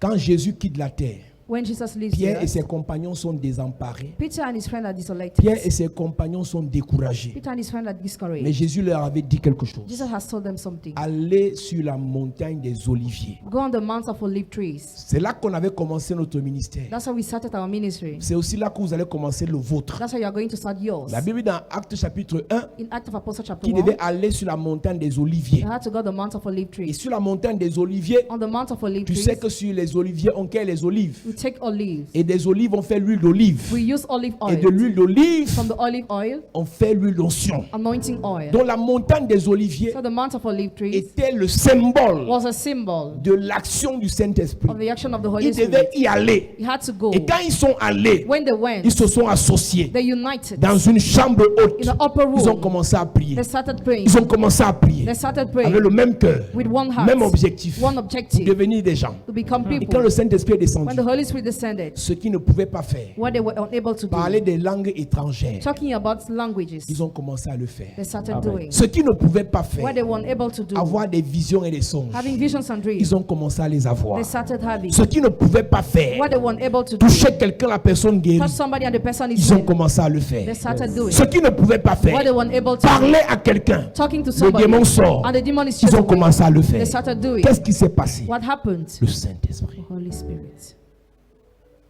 Quand Jésus quitte la terre, When Jesus leaves Pierre et here, ses compagnons sont désemparés. Peter and his friend are desolated. Pierre et ses compagnons sont découragés. Peter and his friend are Mais discouraged. Jésus leur avait dit quelque chose. Jesus has told them something. Allez sur la montagne des Oliviers. Go on the mount of olive trees. C'est là qu'on avait commencé notre ministère. That's how we started our ministry. C'est aussi là que vous allez commencer le vôtre. That's how you are going to start yours. La Bible dans Actes chapitre 1, In Act of Apostles chapter qui 1, devait aller sur la montagne des Oliviers. you had to go to the mount of olive Et trees. sur la montagne des Oliviers, On the mount of olive tu trees, sais que sur les oliviers, on cueille les olives. we take olives. Et des olives, on fait l'huile d'olive. We use olive Et de oil. l'huile d'olive, From the olive oil, on fait l'huile d'onction. anointing oil. Donc la montagne des oliviers So the mount of olive trees était le symbole was a symbol de l'action du Saint-Esprit. of the action of the Holy Ils devaient Spirit. y aller. You had to go. Et quand ils sont allés, When they went, ils se sont associés they united dans une chambre haute. in the upper Ils ont room. commencé à prier. They started praying. Ils ont commencé à prier They started avec praying le même cœur, with one heart, même objectif, one pour objective, devenir des gens. to become Et quand people. le Saint-Esprit est descendu, When the Holy Spirit descended, ce qu'ils ne pouvaient pas faire, what they were unable to parler do, des langues étrangères, talking about languages, ils ont commencé à le faire. they started Amen. doing. Ce qu'ils ne pouvaient pas faire, What they were unable to do, avoir des visions et des songes, having visions and dreams, ils ont commencé à les avoir. they started having. Ce qu'ils ne pouvaient pas faire, What they were unable to do, toucher quelqu'un, la personne guérie, touch somebody and the person is ils ont healed, commencé à le faire. they started doing. Ce qu'ils ne pouvaient pas What they faire, were unable to do, parler à quelqu'un, talking to le somebody, démon sort, and the demon is ils chased ont away. commencé à le faire. They started doing. Qu'est-ce qui s'est passé? What happened? Le Saint-Esprit. The Holy Spirit.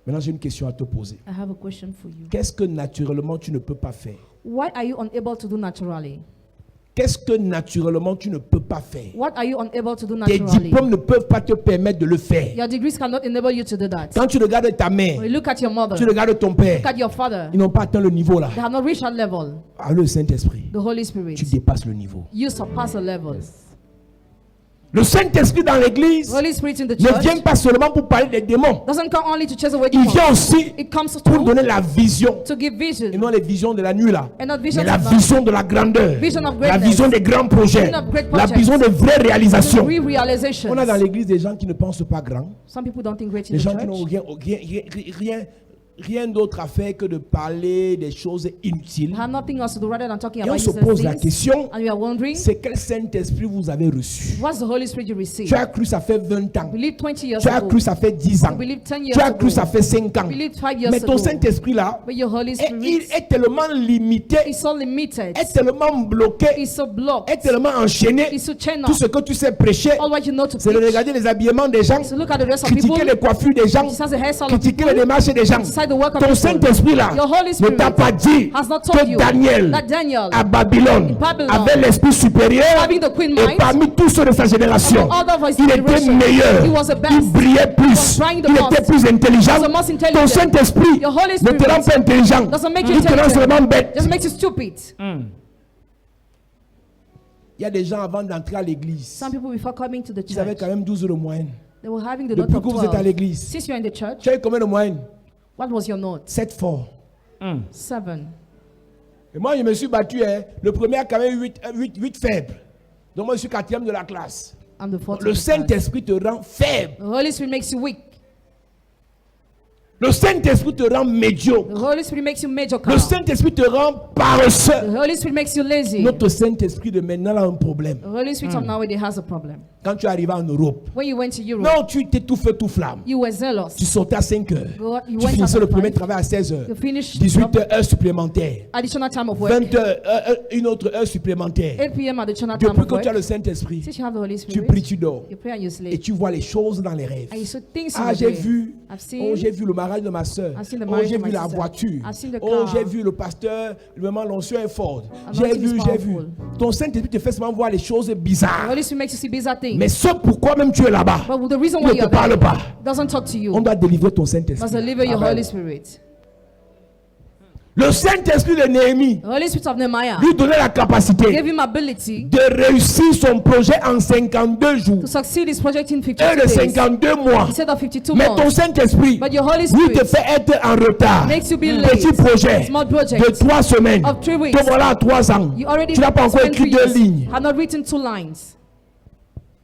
Maintenant, j'ai une question à te poser. I have a question for you. Qu'est-ce que naturellement tu ne peux pas faire? What are you unable to do naturally? Qu'est-ce que naturellement tu ne peux pas faire? What are you unable to do Tes naturally? diplômes ne peuvent pas te permettre de le faire. Your degrees cannot enable you to do that. Quand tu regardes ta mère, When you look at your mother, tu regardes ton père, look at your father, ils n'ont pas atteint le niveau là. they have not reached that level. Ah, le Saint-Esprit, The Holy Spirit, tu dépasses le niveau. you surpass a level. Le Saint-Esprit dans l'église The Holy Spirit in the ne vient church pas seulement pour parler des démons. doesn't come only to chase away Il demons. vient aussi It comes pour to donner la vision. give Et vision. non les visions de la nuit là. And not visions Mais la of the vision de la grandeur. Vision of La greatness. vision des grands projets. Vision of great La projects. vision des vraies réalisations. realizations. On a dans l'église des gens qui ne pensent pas grand. Some people don't think great in Des the gens qui n'ont church. rien d'autre à faire que de parler des choses inutiles. Have nothing else to do rather than talking Et on about se useless pose la things. question, And we are wondering, c'est quel Saint-Esprit vous avez reçu? what's the Holy Spirit you received? Tu as cru ça fait 20 ans. You believe 20 years Tu as ago. cru ça fait 10 ans. You believe 10 years Tu as ago. cru ça fait 5 ans. You believe 5 years Mais ton ago. Saint-Esprit là, But your Holy il Spirit est tellement limité, is so limited. est tellement bloqué, It's so blocked. est tellement enchaîné. It's so chained Tout up. ce que tu sais prêcher, All what you know to c'est de preach. regarder les habillements des gens, So look at the rest of people. critiquer les coiffures des gens, Criticize the hairstyle of critiquer people. les démarches des gens. Criticize the work of Ton people. Saint-Esprit là Your Holy ne Spirit t'a pas dit has not told que you Daniel that Daniel à Babylone in Babylon, avait l'esprit supérieur having the queen et mind, parmi tous ceux de sa génération, among all of his il était generation, meilleur, he was the best. il brillait plus, was trying the il était most. plus intelligent. Was the most intelligent. Ton Saint-Esprit Your Holy ne Spirit te rend pas intelligent, doesn't make you il te rend intelligent. seulement bête. Just makes you stupid. Il y a des gens avant d'entrer à l'église, Some people before coming to the ils avaient church, quand même 12 de moyenne. they were having the Depuis note que of vous êtes à 12. l'église, Since you're in the church, tu as eu combien de moyenne? what was your note? 7 fort. 7. Et moi, je me suis battu. Le premier a quand même 8 faibles. Donc, moi, je suis 4e de la classe. I'm the fourth. Le of the class. Saint-Esprit te rend faible. The Holy Spirit makes you weak. Le Saint-Esprit te rend médiocre. The Holy Spirit makes you mediocre. Le Saint-Esprit te rend paresseux. The Holy Spirit makes you lazy. Notre Saint-Esprit de maintenant a un problème. The Holy Spirit of nowadays has a problem. Quand tu arrives en Europe, When you went to Europe, non, tu étais tout feu, tout flamme. you were zealous. Tu sortais à 5 heures. You Tu went finissais at le premier 5. travail à 16 heures. You finished 18 heures supplémentaires. additional time of work. 20 heures, une autre heure supplémentaire. 8 p.m. additional time Depuis of que tu as work. le Saint-Esprit, Since you have the Holy tu Spirit, pries, tu dors. you pray and you Et sleep. tu vois les choses dans les rêves. And you see things in Ah, the j'ai day. vu. I've seen. Oh, j'ai vu le mariage de ma soeur. I've seen the Oh, marriage j'ai of vu my la sister. voiture. I've seen the Oh, car. j'ai vu le pasteur. Vraiment, l'onction est forte. J'ai Anointing vu, is j'ai vu. powerful. Ton Saint-Esprit te fait seulement voir les choses The bizarres. Holy Spirit makes you see bizarre things. Mais ce pourquoi même tu es là-bas, But the reason il why ne te you're parle there pas. doesn't talk to On you. doit délivrer ton Must Saint-Esprit. deliver your Amen. Holy Spirit. Le Saint-Esprit de Néhémie The Holy Spirit of Nehemiah lui donnait la capacité gave him ability de réussir son projet en 52 jours. to succeed his project in Et 52 de days 52 mois. instead of 52 Mais ton months. Saint-Esprit, But your Holy lui te Spirit fait être en retard. makes you be Petit late. projet Small project de 3 semaines. of 3 weeks. Te voilà à 3 ans. You already Tu n'as pas encore spent écrit 3 2 years, lignes. have not written 2 lines.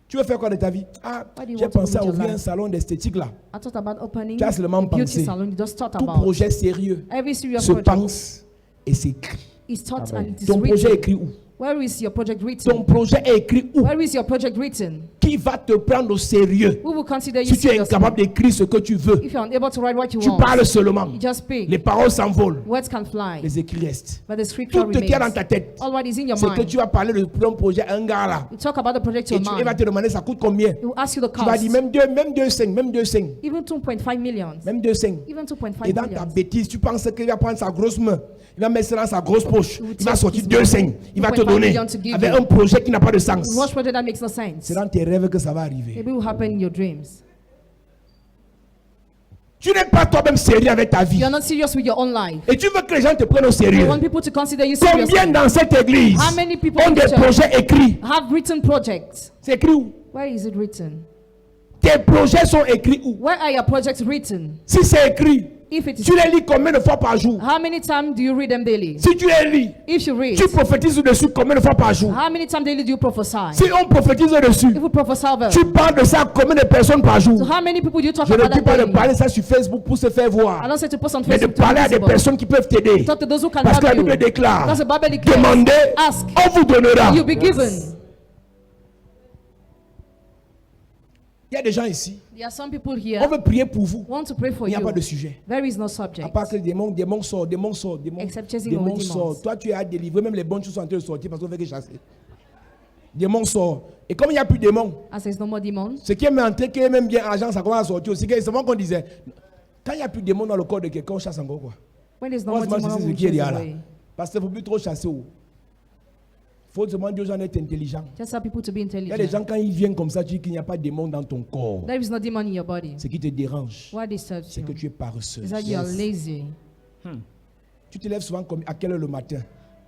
Tu veux faire quoi de ta vie? Ah, What do you j'ai want to pensé à do with your ouvrir un life? salon d'esthétique là. I thought about opening Tu as seulement a beauty pensé. salon. You just thought Tout about projet sérieux every serious se project pense et s'écrit. is taught Amen. and it is Ton projet est written. écrit où? Where is your project Ton written? projet est écrit où? Where is your project written? Qui va te prendre au sérieux? Who will consider you Si tu es seriously? incapable d'écrire ce que tu veux, If you're unable to write what you tu want, parles seulement. you just speak. Les paroles s'envolent. Words can fly, Les écrits restent. but the scripture Tout ce qu'il y a dans remains. ta tête, All what is in your c'est que mind. tu vas parler de ton projet à un gars là. You talk about the project to Et a il va man. te demander ça coûte combien? He will ask you the Tu vas cost. dire même 2,5, même 2,5, Even 2.5 million. même 2,5. Even 2.5 Et dans ta million. bêtise, tu penses qu'il va prendre sa grosse main, il va mettre ça dans sa grosse poche, will il va take sortir his 2,5, il va te 2.5 donner million to give avec you. un projet qui n'a pas de sens. Watch project that makes no sense. C'est dans tes rêves que ça va arriver. Maybe it will happen in your dreams. Tu n'es pas toi-même sérieux avec ta vie. You're not serious with your own life. Et tu veux que les gens te prennent au You sérieux. want people to consider you Combien seriously. dans cette église How many people ont in des the church projets écrits? have written projects? C'est écrit où? Where is it written? Tes projets sont écrits où? Where are your projects written? Si c'est écrit, If it is, tu les lis combien de fois par jour? how many times do you read them daily? Si tu les lis, If you read, tu prophétises dessus combien de fois par jour? how many times daily do you prophesy? Si on prophétise dessus, If you prophesy over, tu parles de ça à combien de personnes par jour? so how many people do you talk Je ne about dis that pas de daily? parler ça sur Facebook pour se faire I voir, don't say to post on mais de Facebook to parler be à des visible. personnes qui peuvent t'aider. Talk to those who can Parce que la help Bible you. déclare, Because the Bible declares, demandez, ask, on vous donnera. you'll be given. Il y a des gens ici, There are some people on here veut prier pour vous. who want to pray for Il n'y a you. pas de sujet. There is no À subject. part que des démons sortent, démons sortent, Except chasing démons away demons. sortent. Toi, tu es à délivrer, même les bonnes choses sont en train de sortir parce qu'on fait que chasser. Démons sortent. Et comme il n'y a plus de démons, As there's no more demons, ce qui est entré, qui est même bien argent, ça commence à sortir aussi. C'est moi qu'on disait. Quand il n'y a plus de démons dans le corps de quelqu'un, on chasse encore quoi. When there's no Moi, more c'est demon, ce we qui est chase là. away. Parce qu'il ne faut plus trop chasser. Il faut demander aux gens d'être intelligents. Just tell people to be Il y a des intelligent. gens, quand ils viennent comme ça, tu dis qu'il n'y a pas de démon dans ton corps. There is no demon in your body. Ce qui te dérange, What disturbs c'est you? que tu es paresseuse. Is that you are lazy. Tu te lèves souvent à quelle heure le matin?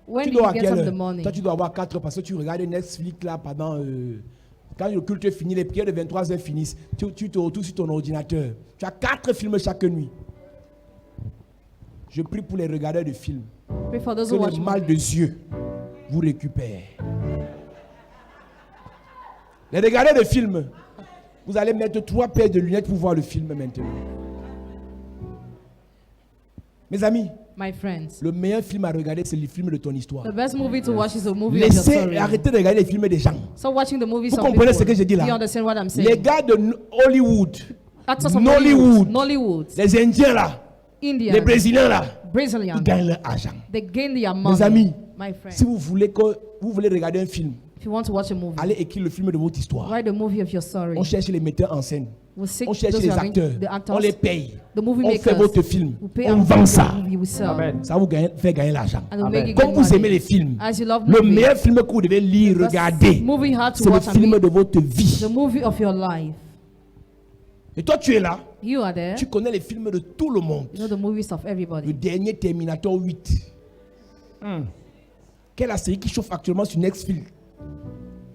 When Tu do dois you à get quelle up in the heure? morning? Toi, tu dois avoir 4 heures parce que tu regardes Netflix là pendant. Quand le culte finit, les prières de 23 heures finissent. Tu te retrouves sur ton ordinateur. Tu as 4 films chaque nuit. Je prie pour les regardeurs de films. Pray for those Que who watch le mal movies. de yeux vous récupère. Les regardeurs de films, vous allez mettre 3 paires de lunettes pour voir le film maintenant. Mes amis, My friends, le meilleur film à regarder, c'est le film de ton histoire. the best movie to watch is the movie of your Laissez, story. arrêtez de regarder les films des gens. So watching the movies Vous of comprenez people. ce que je dis là? Do you understand what I'm Les saying? gars de Hollywood, Actors of Nollywood, Nollywood, les Indiens là, Indians, les Brésiliens là, Brazilians, ils gagnent leur argent. they gain their money. Mes amis, My friend, si vous voulez regarder un film, if you want to watch a movie, allez écrire le film de votre histoire. write the movie of your story. On cherche les metteurs en scène. We'll seek On cherche those les who are acteurs. the actors, On les paye. the movie On fait makers. votre film. We pay On and vend the ça. movie we sell. Amen. Ça vous fait gagner l'argent. And we'll Amen. make you Comme get vous money. aimez les films, As you love le movies, meilleur film que vous devez lire, the regarder, movie you have to c'est le watch and film read, de votre vie. the movie of your life. Et toi, tu es là, You are there. tu connais les films de tout le monde. You know the movies of Le everybody. dernier Terminator 8. Quelle est la série qui chauffe actuellement sur Netflix?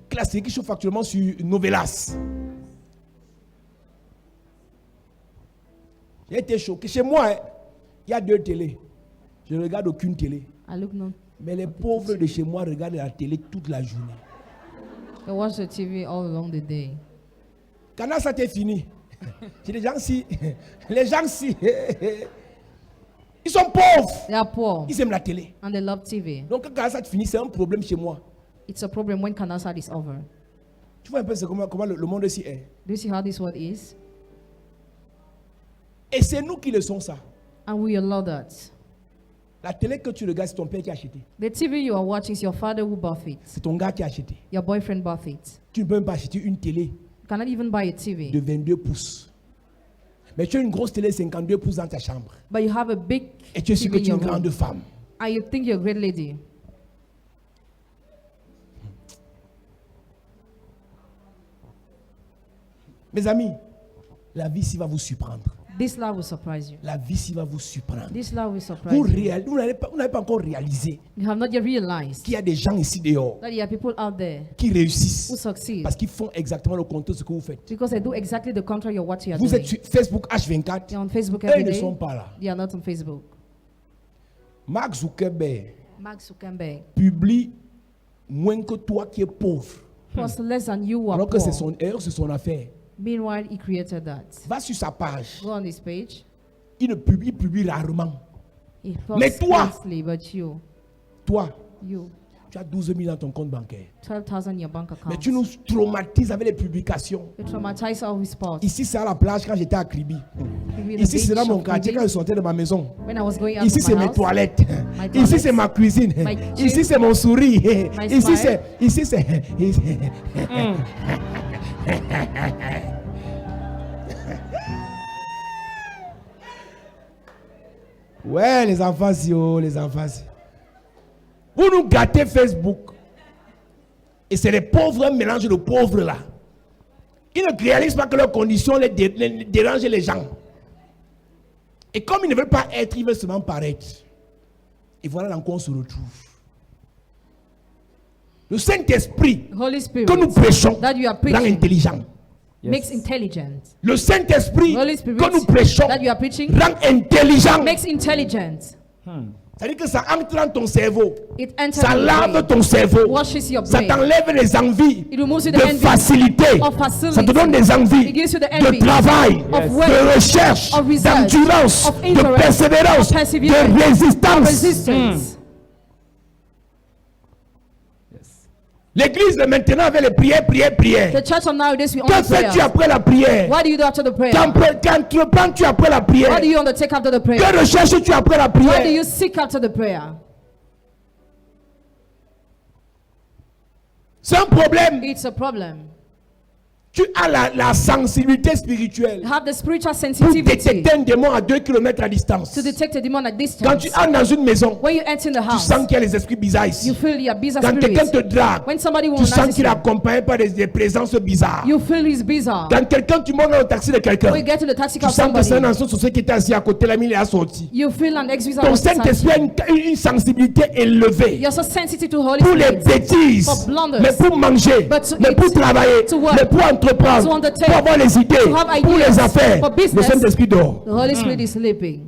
Quelle est la série qui chauffe actuellement sur Novelas? J'ai été choqué. Chez moi, hein, il y a 2 télés. Je ne regarde aucune télé. I look no. Mais les pauvres de chez moi regardent la télé toute la journée. I watch the TV all along the day. Quand ça t'est fini, c'est les gens si, les gens si, ils sont pauvres. They are poor Ils aiment la télé. and they love TV. Donc quand ça te finit, c'est un problème chez moi. It's a problem when Canasat is over. Tu vois un peu comment le monde ici est. Do you see how this world is? Et c'est nous qui le sommes ça. And we allow that. La télé que tu regardes, c'est ton père qui a acheté. The TV you are watching is your father who bought it. C'est ton gars qui a acheté. Your boyfriend bought it. Tu ne peux même pas acheter une télé You cannot even buy a TV. de 22 pouces. Mais tu as une grosse télé 52 pouces dans ta chambre. But you have a big Et tu es sûr que TV in tu es your une room. grande femme. And you think you're a great lady. Mes amis, la vie ici va vous surprendre. This love will surprise you. La vie ici va vous surprendre. This love will surprise Vous you. n'avez pas encore réalisé You have not yet realized qu'il y a des gens ici dehors that there are people out there qui réussissent who succeed parce qu'ils font exactement le contraire de ce que vous faites. because they do exactly the contrary of what you are Vous êtes doing. sur Facebook H24, They're on Facebook eux every ils ne day. sont pas là. They are not on Facebook. Mark Zuckerberg Mark Zuckerberg publie moins que toi qui es pauvre. posts less than you who are Alors que c'est poor. c'est son affaire. Meanwhile, he created that. Va sur sa page. Go on this page. Il publie rarement. He Mais posts toi- scarcely, but you, Toi, you, tu as 12 000 dans ton compte bancaire. 12,000 in your bank account. Mais tu nous traumatises avec les publications. You traumatize all his posts. Ici, c'est à la plage quand j'étais à Kribi. Maybe the Ici, c'est dans beach mon of quartier quand Kribi. je sortais de ma maison. When I was going out Ici, of c'est my mes house, toilettes. My Ici, toilets. c'est ma cuisine. My Ici, kitchen. c'est mon sourire. My Ici, smile. c'est. Ouais, les enfants, si, oh, les enfants, si. Vous nous gâtez Facebook. Et c'est les pauvres, un mélange de pauvres là. Ils ne réalisent pas que leurs conditions les dérangent les gens. Et comme ils ne veulent pas être, ils veulent seulement paraître. Et voilà encore on se retrouve. Le Saint-Esprit Holy Spirit que nous prêchons that you are rend preaching intelligent. makes intelligent. Le Saint-Esprit Holy Spirit que nous prêchons that you are preaching rend intelligent. makes intelligent. C'est-à-dire que ça entre dans ton cerveau. It enters Ça your lave brain, ton cerveau. washes your Ça brain. t'enlève les envies It removes you the de envy facilité. of facility. Ça te donne des envies It gives you the de envy travail, of work, de recherche, of research, d'endurance, of de endurance, persévérance, of perseverance, de résistance. resistance. L'église de maintenant avait les prières. The church of nowadays, we Que only fais-tu prayer. après la prière? What do you do after the prayer? Qu'entreprends-tu après la prière? What do you undertake after the prayer? Que recherches-tu après la What do prière? you seek after the prayer? C'est un problème. It's a problem. Tu as la sensibilité spirituelle Have the spiritual pour sensitivity détecter un démon à 2 km à distance. to detect a demon at Quand distance. tu entres dans une maison, When you enter in the tu house, sens qu'il y a les esprits bizarres ici. you feel your bizarre Quand quelqu'un te spirit. drague, When somebody tu will sens notice qu'il est you, accompagné par des présences bizarres. you feel he's bizarre. Quand quelqu'un, tu montes dans le taxi de quelqu'un, When you get to the taxi tu car sens que c'est un somebody, ancien sorcier qui était assis à côté, l'ami il est sorti. you feel an ex-visa Ton was Saint-Esprit a une sensibilité élevée You're so sensitive to Holy pour les Spirit. bêtises, For blunders. mais pour manger, But to mais eat, pour travailler, to work, mais pour entreprendre, to undertake, pour avoir les idées, to have pour ideas, les affaires. for Le business. Saint-Esprit dort. The Holy Spirit is sleeping.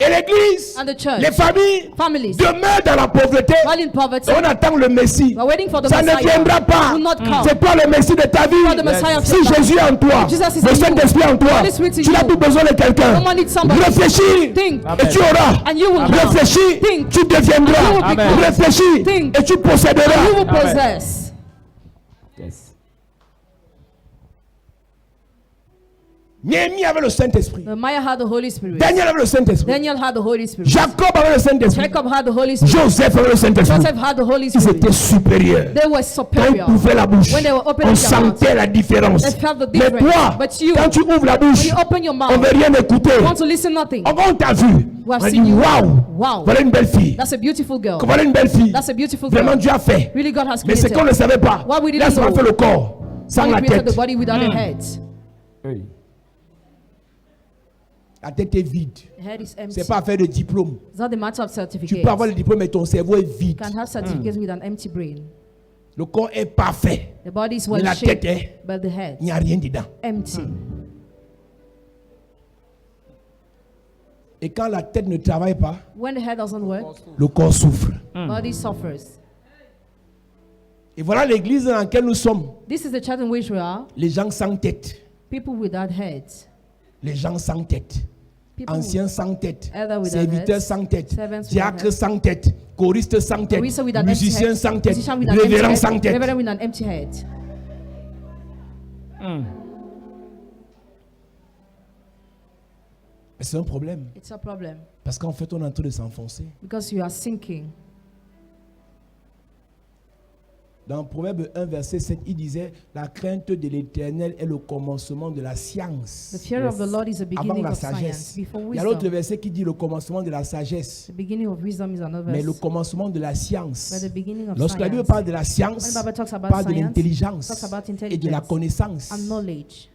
Et l'église, And the church, les familles families, demeurent dans la pauvreté. while in poverty, On attend le Messie. we're waiting for the Ça ne Messiah. viendra pas. Will not come. C'est toi le Messie de ta You are the vie. Messiah of Si your life. Jésus est en toi, Jesus is le in you. Saint-Esprit est en toi, Holy Spirit in tu n'as you. plus besoin de quelqu'un. No one needs somebody. Réfléchis Think. et tu auras. And you will have. Réfléchis, Think. tu deviendras. And you will become. Réfléchis Think. et tu You posséderas. will possess. Yes. Néhémie avait le Saint-Esprit. Nehemiah had the Holy Spirit. Daniel avait le Saint-Esprit. Daniel had the Holy Spirit. Jacob avait le Saint-Esprit. Jacob had the Holy Spirit. Joseph avait le Saint-Esprit. Joseph had the Holy Ils Spirit. étaient supérieurs. They were Quand superior. ils ouvraient la bouche, When they were opening on their mouth, sentait la différence. they felt the Mais difference. toi, But you, quand tu ouvres la when bouche, you open your on mouth, ne veut rien écouter. you want to listen nothing. On t'a vu. We have On a seen dit you. waouh, Wow. voilà une belle fille. That's a beautiful girl. Voilà une belle fille. That's a beautiful Vraiment, girl. Dieu a fait. Really, God has Mais c'est created. qu'on ne savait pas. What we didn't Là, ça va know. faire le corps, sans God la created tête. the body without a head. Oui. La tête est vide. The head is empty. C'est pas affaire de diplôme. It's not the matter of Tu certificate. peux avoir le diplôme, mais ton cerveau est vide. You can have certificates with an empty brain. Le corps est parfait. The body is Mais well la shaped, tête est, but the head il n'y a rien dedans. empty. Et quand la tête ne travaille pas, When the head doesn't work, le corps souffre. body suffers. Et voilà l'église dans laquelle nous sommes. This is the church in which we are. Les gens sans tête. People without heads. Les gens sans tête. People Anciens sans tête. Either without Serviteurs heads, sans tête. servants without Diacres heads, sans tête. Choristes sans tête. chorister with an empty Musiciens head, sans tête. musician with an empty Révérends head, sans tête. reverend with an empty head. Mais c'est un problème. It's a problem Parce qu'en fait, on est en train de s'enfoncer. because you are sinking. Dans Proverbe 1, verset 7, il disait la crainte de l'Éternel est le commencement de la science. The fear of the Lord is the Avant beginning la of science. sagesse. Before Il y a l'autre wisdom. verset qui dit le commencement de la sagesse. The beginning of wisdom is another Mais le verse. commencement de la science. But the beginning of Lorsque la Bible science parle de la science, When the Bible talks about parle de science, l'intelligence talks about et de la intelligence connaissance. and knowledge.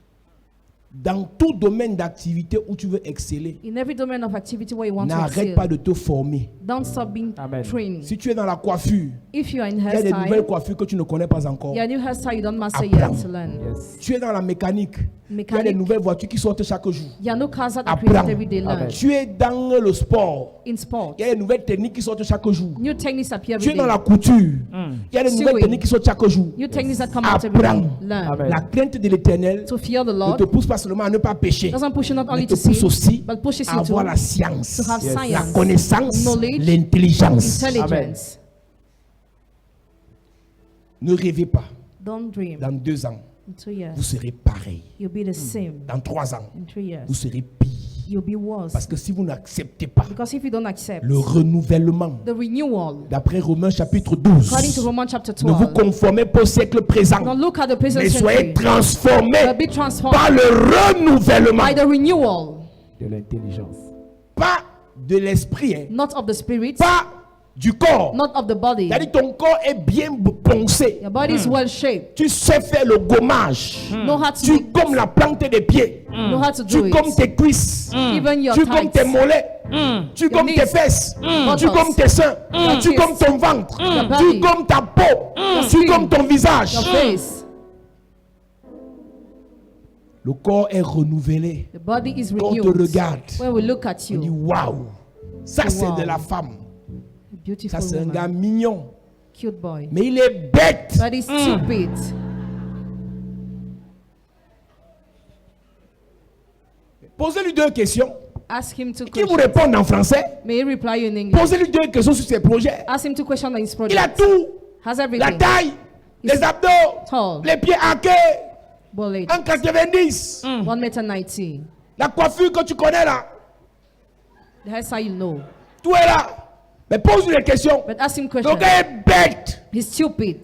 Dans tout domaine d'activité où tu veux exceller, In every domain of activity where you want to n'arrête pas excel, de te former. don't stop being Amen. trained. Si tu es dans la coiffure, If you are in il y a des nouvelles hairstyle, coiffures que tu ne connais pas encore. your new hairstyle you don't master Apprends. yet to learn. Yes. Tu es dans la mécanique. Il y a des Mechanic, nouvelles voitures qui sortent chaque jour. your new cars that are Apprends. created every day, learn. Amen. Tu es dans le sport. In sport, Il y a des nouvelles techniques qui sortent chaque jour. new techniques appear Tu es every dans la day. couture. Il y a des nouvelles Sewing. techniques qui sortent chaque jour. New techniques that come out every day, Apprends. learn. Amen. La crainte de l'Éternel To fear the ne Lord te pousse pas seulement à ne pas pécher, doesn't push you not mais only te to pousse sin, aussi but pushes à you avoir to la science, have Yes. la science, connaissance, knowledge, l'intelligence. intelligence. Ne rêvez pas. Don't dream. Dans 2 ans, In 2 years, vous serez pareil. you'll be the same. Dans 3 ans, In 3 years, vous serez pire. you'll be worse. Parce que si vous n'acceptez pas Because if you don't accept le renouvellement, the renewal, d'après Romains chapitre 12, according to Romans chapter ne vous 12, conformez pas au siècle présent, don't look at the present mais soyez century, transformés but be par transformed le renouvellement, by the renewal, De l'intelligence. pas de l'esprit, hein, not of the spirit, pas du corps. not of the body. C'est-à-dire ton corps est bien poncé. Your body is well shaped. Tu sais faire le gommage. Know how to Tu make, comme la plante des pieds. know how to do Tu comme it. tes cuisses. Even your Tu comme tes thighs, mollets. Tu comme tes knees. fesses. Tu Buttocks. comme tes seins. Tu chest. comme ton ventre. Your Tu belly. comme ta peau. Tu skin. comme ton visage. your face. Le corps est renouvelé. The body is Quand on te renewed. regarde, When we look at on dit you, waouh. Ça c'est Wow. de la femme. a beautiful Ça c'est un gars woman, mignon. cute boy, Mais il est bête. but he's stupid. Posez-lui 2 questions. Ask him two Qui vous questions. répondent en français. May he reply you in English. Posez-lui 2 questions sur ses projets. Ask him two questions on his Il a project. tout. Has La everything. taille, les abdos, Tall, les pieds hackés, bullet, 1,90. 1.90 m. La coiffure que tu connais là, The hairstyle you know. tout est là. Mais pose-lui les questions. But ask him Le questions. gars est bête. He's stupid.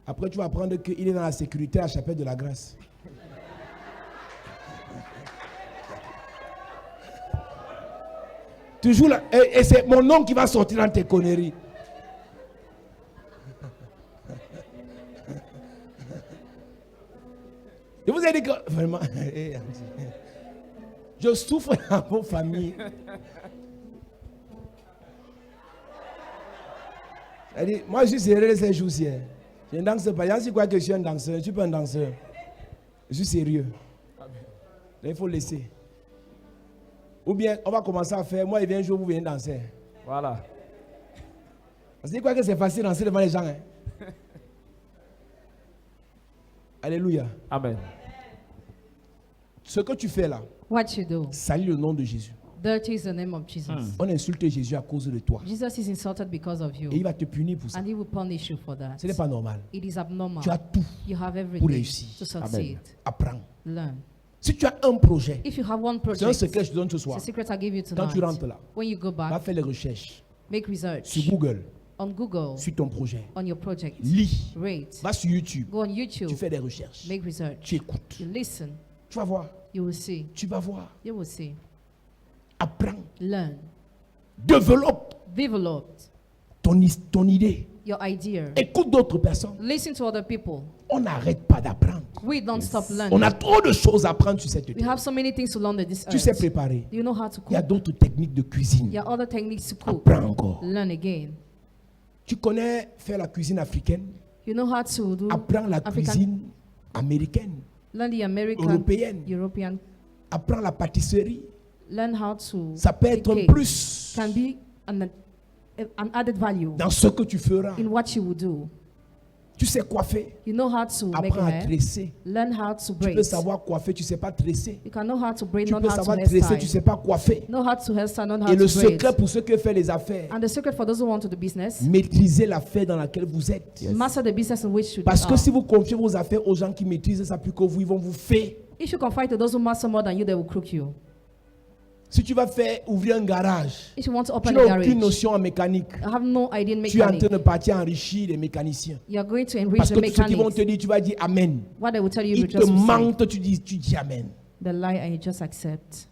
Après, tu vas apprendre qu'il est dans la sécurité à la chapelle de la grâce. Toujours là. Et c'est mon nom qui va sortir dans tes conneries. Je vous ai dit que vraiment, je souffre dans vos familles. C'est-à-dire, moi je suis sérieux ces jours-ci. Je ne danse pas. Il y a aussi quoi que je suis un danseur. Je ne suis pas un danseur. Je suis sérieux. Là, il faut laisser. Ou bien on va commencer à faire. Moi, il vient un jour, vous venez danser. Voilà. Parce que quoi que c'est facile de danser devant les gens. Hein? Alléluia. Amen. Ce que tu fais là, What you do salut le nom de Jésus. dirties the name of Jesus. On insulte Jésus à cause de toi. Jesus is insulted because of you, Et il va te punir pour ça. and he will punish you for that. Ce n'est pas normal. It is abnormal. Tu as tout. You have pour everything réussir. to succeed. Apprends. Learn. Si tu as un projet, If you have one c'est un project, secret que je te donne ce it's soir. a secret I give you Quand tu rentres tonight. là, When you go va back, faire les recherches make research sur Google, on Google sur ton projet. on your project. Lis. Rate. Va sur YouTube. Go on YouTube. Tu fais des recherches. Make research. Tu écoutes. You listen. Tu vas voir. You will see. Tu vas voir. You will see. Apprends. Learn. Développe Develop ton idée. your idea. Écoute d'autres personnes. Listen to other people. On n'arrête pas d'apprendre. We don't stop On learning. a trop de choses à apprendre sur cette We terre. have so many things to learn on this Tu sais earth. préparer. Do you know how to Il y a cook? d'autres techniques de cuisine. There are other techniques to cook. Apprends encore. Learn again. Tu connais faire la cuisine africaine. You know how to do Apprends la African. cuisine américaine, Learn the American, européenne. European. Apprends la pâtisserie. Learn how to. Ça peut être un cake. plus Can be an added value dans ce que tu feras. in what you will do. Tu sais coiffer. You know how to make Apprends à hair. tresser. Learn how to Tu peux braid. savoir coiffer, tu ne sais pas tresser. You can know how to braid, Tu not peux how to savoir tresser, tu ne hairstyle. sais pas coiffer. Know how to hairstyle, not how Et le to braid. secret pour ceux qui font les affaires, And the secret for those who want to do business, maîtrisez l'affaire dans laquelle vous êtes. master the business in which you Parce que are. si vous confiez vos affaires aux gens qui maîtrisent ça plus que vous, ils vont vous faire. If you confide to those who master more than you, they will crook you. Si tu vas faire ouvrir un garage, If you want to tu open n'as a aucune garage, notion en mécanique. I have no idea in Tu es en train mechanic. de partir enrichir les mécaniciens. You are going to enrich Parce the que tout ce qu'ils vont te mechanics. dire, tu vas dire Amen. What they will tell you, you Ils te just receive. mentent, tu dis Amen. The lie and you just accept.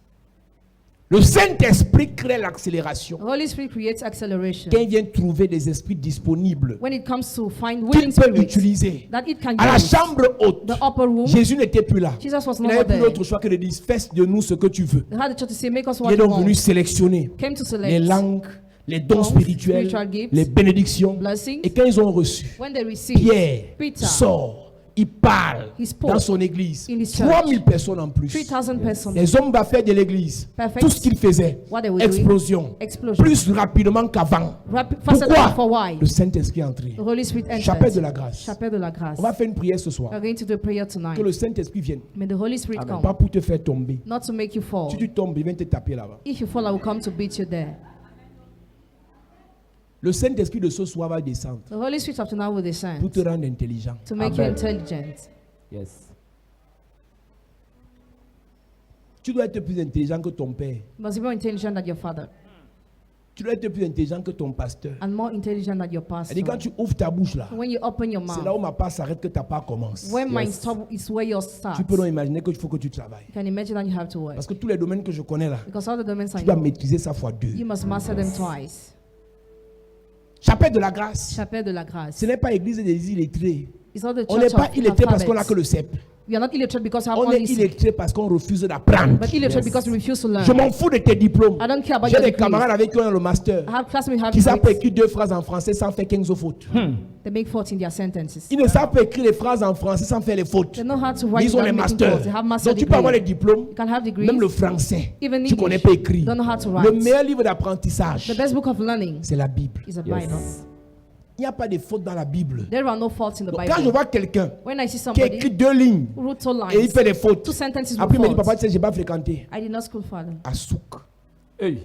Le Saint-Esprit crée l'accélération. The Holy Spirit creates acceleration. Quand il vient trouver des esprits disponibles When it comes to find qu'il willing peut spirits utiliser. that it can À la use, chambre haute, the upper room, Jésus n'était plus là. Jesus was Il not n'avait plus there. d'autre choix que de dire fais de nous ce que tu veux. They had the church to say, make us Il what est you donc venu want. sélectionner Came to les select langues, les dons tongues, spirituels, spiritual gifts, les bénédictions. blessings. Et quand ils ont reçu, When they received, Pierre Peter sort, il parle He spoke dans son église. in his church. 3000 personnes en plus. 3,000 persons. Les hommes d'affaires de l'église, Perfect. tout ce qu'ils faisaient, What they were doing, explosion, explosion. plus rapidement qu'avant. Faster than before. Pourquoi? Why? Le Saint-Esprit est entré. The Holy Spirit entered. Chapelle de la grâce. Chapelle de la grâce. On va faire une prière ce soir. We are going to do a prayer Que tonight. le Saint-Esprit vienne. May the Holy Spirit Pas come. pour te faire tomber. Not to make you fall. Si tu tombes, il vient te taper là-bas. If you fall, I will come to beat you there. Le Saint-Esprit de ce soir va descendre The Holy Spirit of tonight will pour descend te rendre intelligent. to make you Amen. intelligent. Yes. Tu dois être plus intelligent que ton père. You must be more intelligent than your father Tu dois être plus intelligent que ton pasteur. and more intelligent than your pastor. Et quand tu ouvres ta bouche là, When you open your c'est là où mouth, ma part s'arrête que ta part commence. when mine Yes. stop is where yours starts. Tu peux donc imaginer qu'il faut que tu travailles. You can imagine that you have to work. Parce que tous les domaines que je connais là, Because all the domains tu are dois yours. maîtriser ça fois deux. You must master them twice. Chapelle de la grâce. Chapelle de la grâce. Ce n'est pas église des illettrés. It's not the On n'est church pas of illettré parce qu'on n'a analphabets. que le CEP. We are not illiterate because we have On est only sick, illettré parce qu'on refuse d'apprendre. but illiterate Yes. because we refuse to learn. Je m'en fous de tes diplômes. I don't care about J'ai your des degrees. camarades avec qui on a le master I have classmates who have qui savent pas degrees. écrire 2 phrases en français sans faire 15 fautes. They make faults in their sentences. Ils ne savent pas écrire les phrases en français sans faire les fautes. They know how to Mais write ils ont les without making masters. faults. They have master Donc tu peux avoir les degrees. diplômes, You can have degrees. même le français. Even Tu ne English. connais pas écrire. Don't know how to Le write. meilleur livre d'apprentissage, The best book of learning c'est la Bible. is a Yes. Bible. Il n'y a pas de fautes dans la Bible. There are no faults in the Donc, quand je Bible. vois quelqu'un When I see qui écrit somebody 2 lignes who wrote two et il lines, fait des fautes, two sentences après il me dit with papa, faults, tu sais, je n'ai pas fréquenté. I did not school for them. À souk. Hey.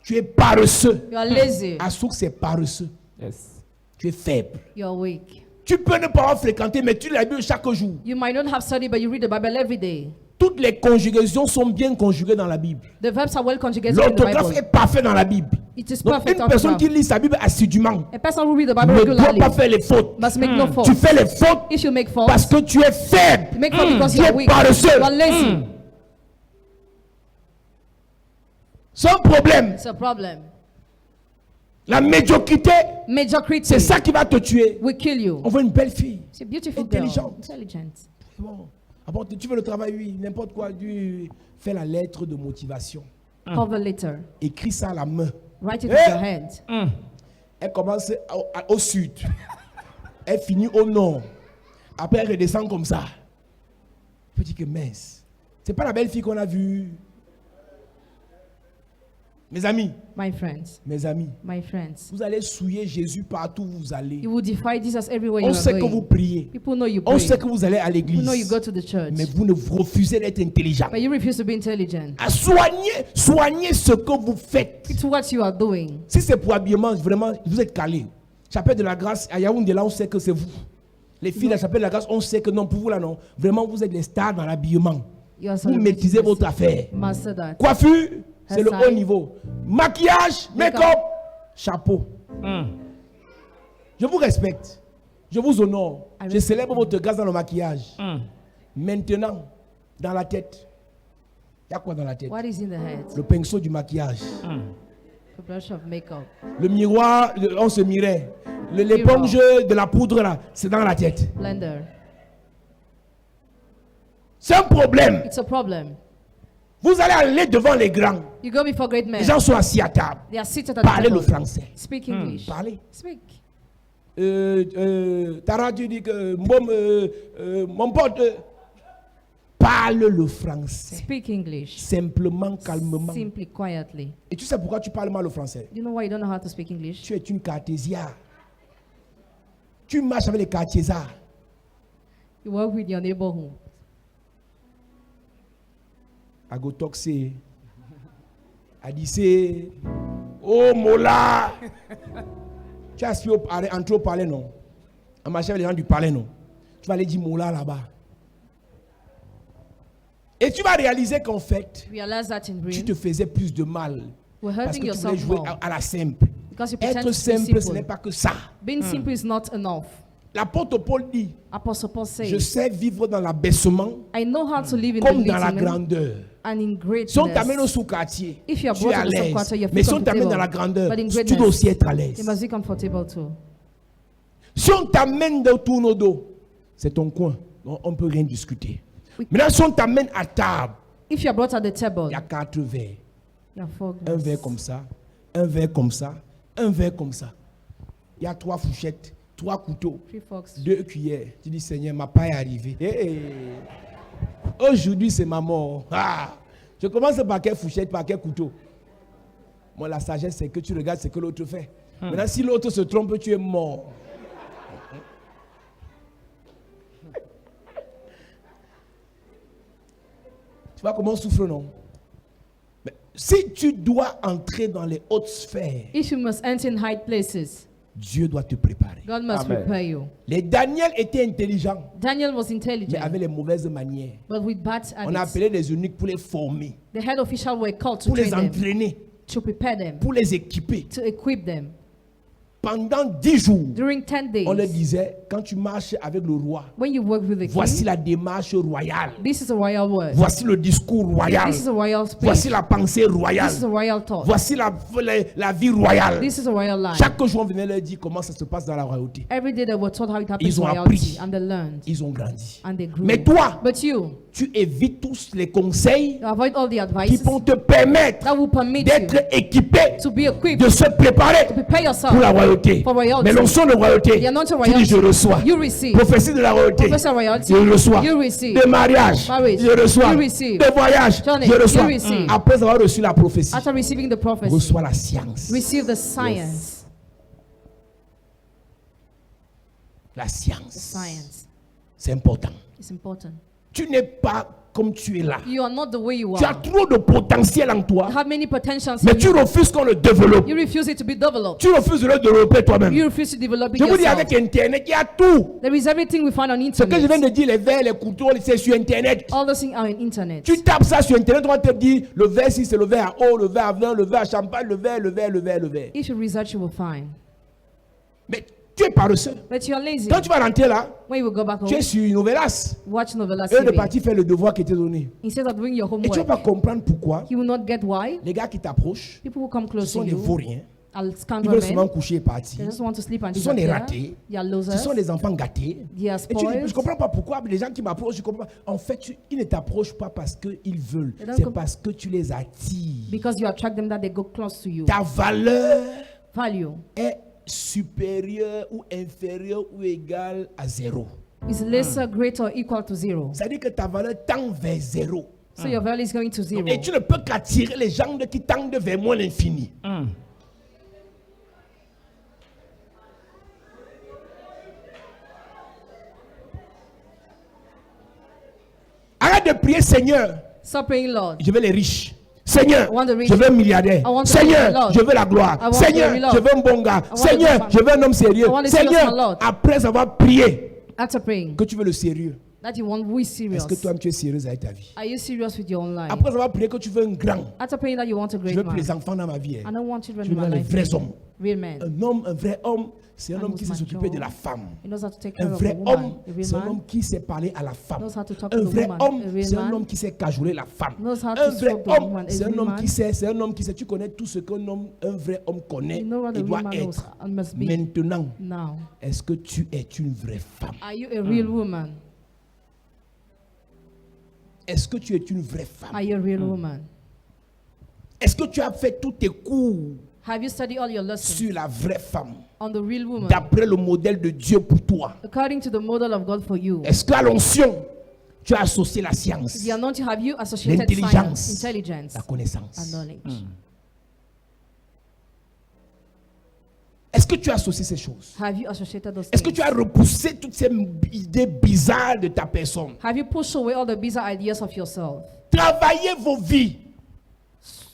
Tu es paresseux. You are lazy. À souk, c'est paresseux. Yes. Tu es faible. You are weak. Tu peux ne pas avoir fréquenté, mais tu lis la Bible chaque jour. You might not have studied, but you read the Bible every day. Toute Toutes les conjugaisons sont bien conjuguées dans la Bible. The verbs are well conjugated in the L'orthographe Bible. est parfaite dans la Bible. It is Donc, perfect une personne qui orthograph. lit sa Bible assidûment A person who read the Bible ne doit regularly pas faire les fautes. must make no Tu faults. fais les fautes If you make faults, parce que tu es faible. you make faults because Tu you es are weak. paresseux. You are lazy. Sans problème. It's a problem. La médiocrité, Mediocrity c'est ça qui va te tuer. will kill you. On veut une belle fille. She's a beautiful girl. Intelligente. Intelligent. Bon. Ah bon, tu veux le travail, oui, n'importe quoi. Tu fais la lettre de motivation. Cover letter. Écris ça à la main. Write it Eh? with your hand. Elle commence au sud. Elle finit au nord. Après, elle redescend comme ça. Je dis que mince. C'est pas la belle fille qu'on a vue. Mes amis, My friends. mes amis, vous allez souiller Jésus partout où vous allez. You will defy Jesus everywhere you On are sait que vous going. priez. People know you On pray. sait que vous allez à People know you l'église. go to the church. Mais vous ne vous refusez d'être intelligent. But you refuse to be intelligent. Soignez ce que vous faites. It's what you are doing. Si c'est pour habillement, vraiment, vous êtes calé. Chapelle de la grâce, à Yaoundé, là, on sait que c'est vous. Les filles de la chapelle de la grâce, on sait que non, pour vous là, non. Vraiment, vous êtes les stars dans l'habillement. You are Vous celebrating maîtrisez this. votre affaire. Master that. Coiffure, c'est le Hairstyle. haut niveau. Maquillage, Make-up. make-up, chapeau. Je vous respecte. Je vous honore. I Je respect célèbre votre grâce dans le maquillage. Maintenant, dans la tête. Il y a quoi dans la tête? What is in the head? Le pinceau du maquillage. The brush of makeup. Le miroir, on se mirait. L'éponge de la poudre là, c'est dans la tête. Blender. C'est un problème. It's a problem. Vous allez aller devant les grands. You go before great Les men. gens sont assis à table. They are seated at Parlez the le table. français. Speak English. Parlez. Speak. Tara, tu dis que mon pote, parle le français. Speak English. Simplement, calmement. Simply, quietly. Et tu sais pourquoi tu parles mal le français? You know why you don't know how to speak English? Tu es une cartésienne. Tu marches avec les cartésiens. You work with your neighborhood. I go talk say. I dit c'est. Oh Mola. Tu as aspiré entrer au palais, non? En marchant avec les gens du palais, non? Tu vas aller dire Mola là-bas. Et tu vas réaliser qu'en fait, Realize that in tu dream. te faisais plus de mal. We're Parce hurting que tu voulais yourself jouer more. à la simple. Because you pretend Être to be simple, ce n'est simple. pas que ça. Being simple is not enough. L'apôtre Paul dit, Apostle Paul je says, sais vivre dans l'abaissement I know how to live in comme the dans la little grandeur. and in Si on t'amène au greatness. sous-quartier, If you are tu es brought à to the l'aise. sub-quarter, you Mais si feel on t'amène dans la comfortable. grandeur, But in tu dois aussi greatness, être à l'aise. you must be comfortable too. Si on t'amène de tourne au dos, c'est ton coin. On ne peut rien discuter. Oui. Maintenant, si on t'amène à table, If you are brought at the table, il y a 4 verres. you are four Un glasses. verre comme ça, un verre comme ça, un verre comme ça. Il y a 3 fourchettes, 3 couteaux, 3 forks. 2 cuillères. Tu dis, Seigneur, ma paille est arrivée. Hey. Aujourd'hui, c'est ma mort. Ah. Je commence par quelle fourchette, par quel couteau. Moi, la sagesse, c'est que tu regardes ce que l'autre fait. Maintenant, si l'autre se trompe, tu es mort. Tu vois comment on souffre, non? Mais si tu dois entrer dans les hautes sphères, If you must enter in high places, Dieu doit te préparer. God must Amen. prepare you. Les Daniel étaient intelligents, Daniel was mais intelligent, avaient les mauvaises manières. but with bad On a habits. appelé les eunuques pour les former, The head official were called to pour les train them, entraîner, to prepare them, pour les équiper. to equip them. Pendant 10 jours, During 10 on leur days, disait, quand tu marches avec le roi, when you work with the voici king, la démarche royale. this is a royal word. Voici le discours royal. This is a royal speech. Voici la pensée royale. This is a royal thought. Voici la vie royale. This is a royal life. Chaque jour, on venait leur dire comment ça se passe dans la royauté. Every day they were taught how it happens Ils in ont royalty, appris. and they learned, Ils ont grandi. and they grew. Mais toi, But you tu évites tous les conseils avoid all the qui advices vont te permettre that will permit d'être you équipé, to be equipped, de se préparer to prepare yourself pour la royauté. for royalty. Mais l'onction de royauté, The anointing tu dis royalty, je reçois. you receive. Prophétie de la royauté, Prophecy royalty, je reçois. you receive. De mariage, Marriage, je reçois. you receive. De voyage, Journey, je reçois. you receive. Après avoir reçu la prophétie, After receiving the prophecy, reçois la science. receive the science. La The science. science C'est important. is important. Tu n'es pas comme tu es là. You are not the way you Tu as are. trop de potentiel en toi, You have many potentials mais in tu you. refuses qu'on le développe. You refuse it to be developed. Tu refuses de le développer toi-même. You refuse to develop it Je vous dis, yourself. avec Internet, il y a tout. There is everything we find on Ce que je viens internet. de dire, les verres, les couteaux, c'est sur Internet. All those things are on internet. Tu tapes ça sur Internet, on va te dire le verre ici, c'est le verre à eau, le verre à vin, le verre à champagne, le verre. If you research, you will find. Mais tu es paresseux. But you are lazy. Quand tu vas rentrer là, When you will go back tu es home, sur Novelas. watch Novella Et de TV. partir faire le devoir qui était donné. Instead of doing your Et tu ne vas homework, pas comprendre pourquoi you will not get why. les gars qui t'approchent, People who come ce close sont to des you vauriens. are Ils veulent seulement scoundrel. coucher et partir. They just want to sleep and Ce sont des disappear. ratés. They are Ce losers. sont des enfants gâtés. They are Et tu dis, je ne spoiled. comprends pas pourquoi les gens qui m'approchent, je comprends pas. En fait, ils ne t'approchent pas parce qu'ils veulent. They don't C'est com- parce que tu les attires. Because you attract them that they go close to you. Ta valeur Value est supérieure ou inférieure ou égale à zéro. is lesser, greater, or equal to zero. C'est-à-dire que ta valeur tend vers zéro. So your value is going to zero. Et tu ne peux qu'attirer les gens qui tendent vers moi l'infini. Arrête de prier, Seigneur, Stop praying, Lord. je veux les riches. Seigneur, I want the rich. je veux un milliardaire. I want the Seigneur, Lord. je veux la gloire. I want Seigneur, the Lord. je veux un bon gars. want the Seigneur, good je veux un homme sérieux. I want the serious man, Seigneur, Lord. après avoir prié, After praying, que tu veux le sérieux. that you want who is serious. Est-ce que toi, tu es sérieuse avec ta vie? Are you serious with your own life? Après avoir prié que tu veux un grand, After praying that you want a je great veux plus man. les enfants dans ma vie. I don't want children Je in veux my les life. vrais hommes. Real men. Un homme, un vrai homme, c'est un Man homme who's qui sait s'occuper mature. de la femme. He knows how to take Un care of a vrai woman. homme, A real c'est un man homme qui sait parler à la femme. knows how to talk Un to the vrai woman. homme, A real c'est un man homme qui sait cajoler la femme. knows how Un to vrai stroke the homme, woman. A c'est un real homme man qui sait, c'est un homme qui sait. Tu connais tout ce qu'un homme, un vrai homme connaît You know what et a doit real man knows être. and must be. Maintenant, Now, est-ce que tu es une vraie femme? are you a real woman? Est-ce que tu es une vraie femme? Are you a real woman? Est-ce que tu as fait tous tes cours Have you studied all your lessons sur la vraie femme, on the real woman d'après le modèle de Dieu pour toi? according to the model of God for you? Est-ce qu'à l'onction, tu as associé la science, The anointing, have you associated l'intelligence, science, intelligence, la connaissance? and knowledge? Est-ce que tu as associé ces choses? Have you associated those Est-ce que things? tu as repoussé toutes ces idées bizarres de ta personne? Have you pushed away all the bizarre ideas of yourself? Travaillez vos vies.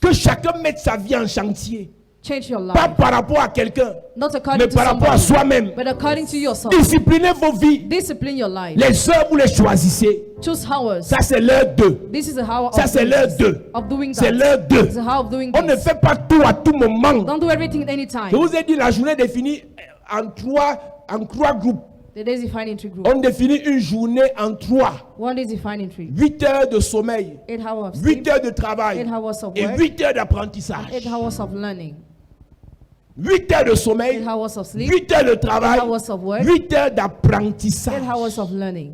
Que chacun mette sa vie en chantier. Change your Pas life. par rapport à quelqu'un, Not mais according to par rapport à somebody, soi-même. but according to yourself. Disciplinez vos vies. Discipline your life. Les heures, vous les choisissez. Choose hours. Ça, c'est l'heure 2. This is the hour Ça, of c'est doing l'heure this, 2. of doing C'est that. l'heure 2. It's the hour of doing On ne this. fait pas tout à tout moment. Don't do everything at any Je time. vous ai dit, la journée est définie en trois groupes. The day is defined in three groups. On définit une journée en 3. 1 day is defined in 3. 8 heures de sommeil, 8 hours of 8 sleep, heures de travail 8 hours of et work, 8 heures d'apprentissage. 8 hours of learning, 8 heures de sommeil, 8 hours of sleep, 8 heures de travail, 8 hours of work, 8 heures 8 d'apprentissage. hours of learning.